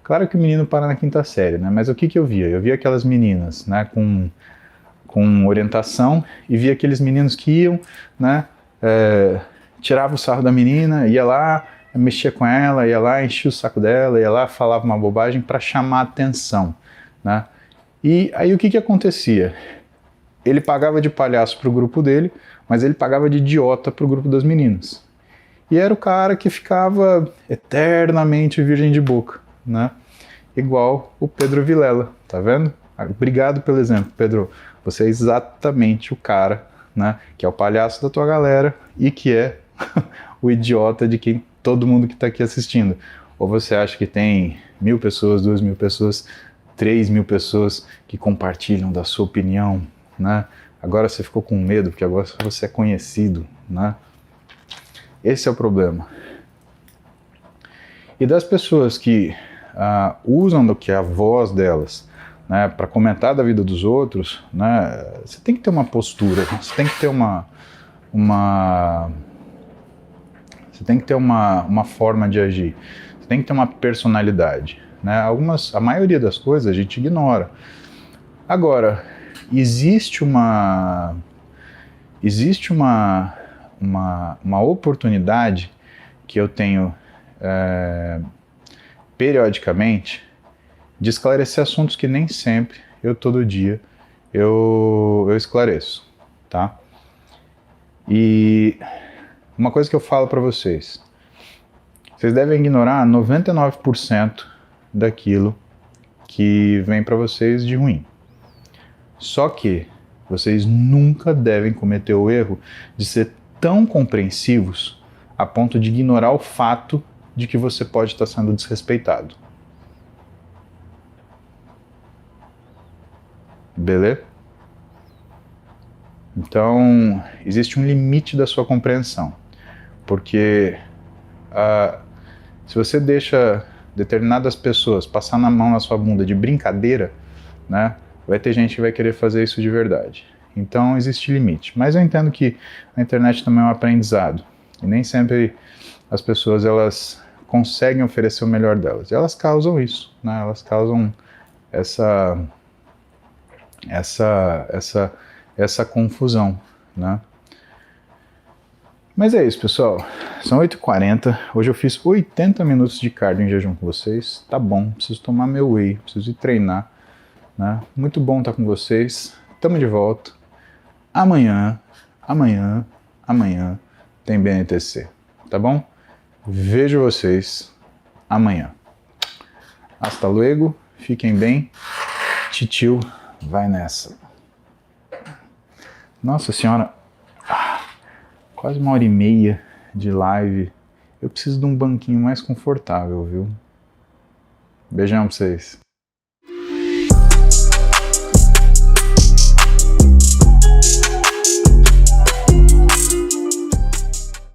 Claro que o menino para na quinta série, né? Mas o que eu via? Eu via aquelas meninas, né, com orientação, e via aqueles meninos que iam, né, tirava o sarro da menina, ia lá, mexia com ela, ia lá, enchia o saco dela, ia lá, falava uma bobagem para chamar a atenção, né? E aí o que acontecia? Ele pagava de palhaço pro grupo dele, mas ele pagava de idiota pro grupo das meninas. E era o cara que ficava eternamente virgem de boca, né? Igual o Pedro Vilela, tá vendo? Obrigado pelo exemplo, Pedro. Você é exatamente o cara, né, que é o palhaço da tua galera e que é o idiota de quem todo mundo que está aqui assistindo. Ou você acha que tem 1.000 pessoas, 2.000 pessoas, 3.000 pessoas que compartilham da sua opinião né? Agora você ficou com medo porque agora você é conhecido, né? Esse é o problema. E das pessoas que usam do que é a voz delas, né, para comentar da vida dos outros, né, você tem que ter uma postura, você tem que ter você tem que ter uma forma de agir, você tem que ter uma personalidade, né? A maioria das coisas a gente ignora. Agora, existe uma oportunidade que eu tenho periodicamente de esclarecer assuntos que nem sempre todo dia eu esclareço, tá? E uma coisa que eu falo para vocês devem ignorar 99% daquilo que vem para vocês de ruim. Só que vocês nunca devem cometer o erro de ser tão compreensivos a ponto de ignorar o fato de que você pode estar sendo desrespeitado. Beleza? Então, existe um limite da sua compreensão. Porque se você deixa determinadas pessoas passar na mão na sua bunda de brincadeira, né, vai ter gente que vai querer fazer isso de verdade. Então, existe limite. Mas eu entendo que a internet também é um aprendizado. E nem sempre as pessoas elas conseguem oferecer o melhor delas. E elas causam isso, né? Elas causam essa confusão, né? Mas é isso, pessoal. São 8h40. Hoje eu fiz 80 minutos de cardio em jejum com vocês. Tá bom, preciso tomar meu whey, preciso ir treinar, né? Muito bom estar com vocês. Tamo de volta. Amanhã tem BNTC, tá bom? Vejo vocês amanhã. Hasta luego, fiquem bem. Titio, vai nessa. Nossa senhora, quase 1h30 de live. Eu preciso de um banquinho mais confortável, viu? Beijão pra vocês.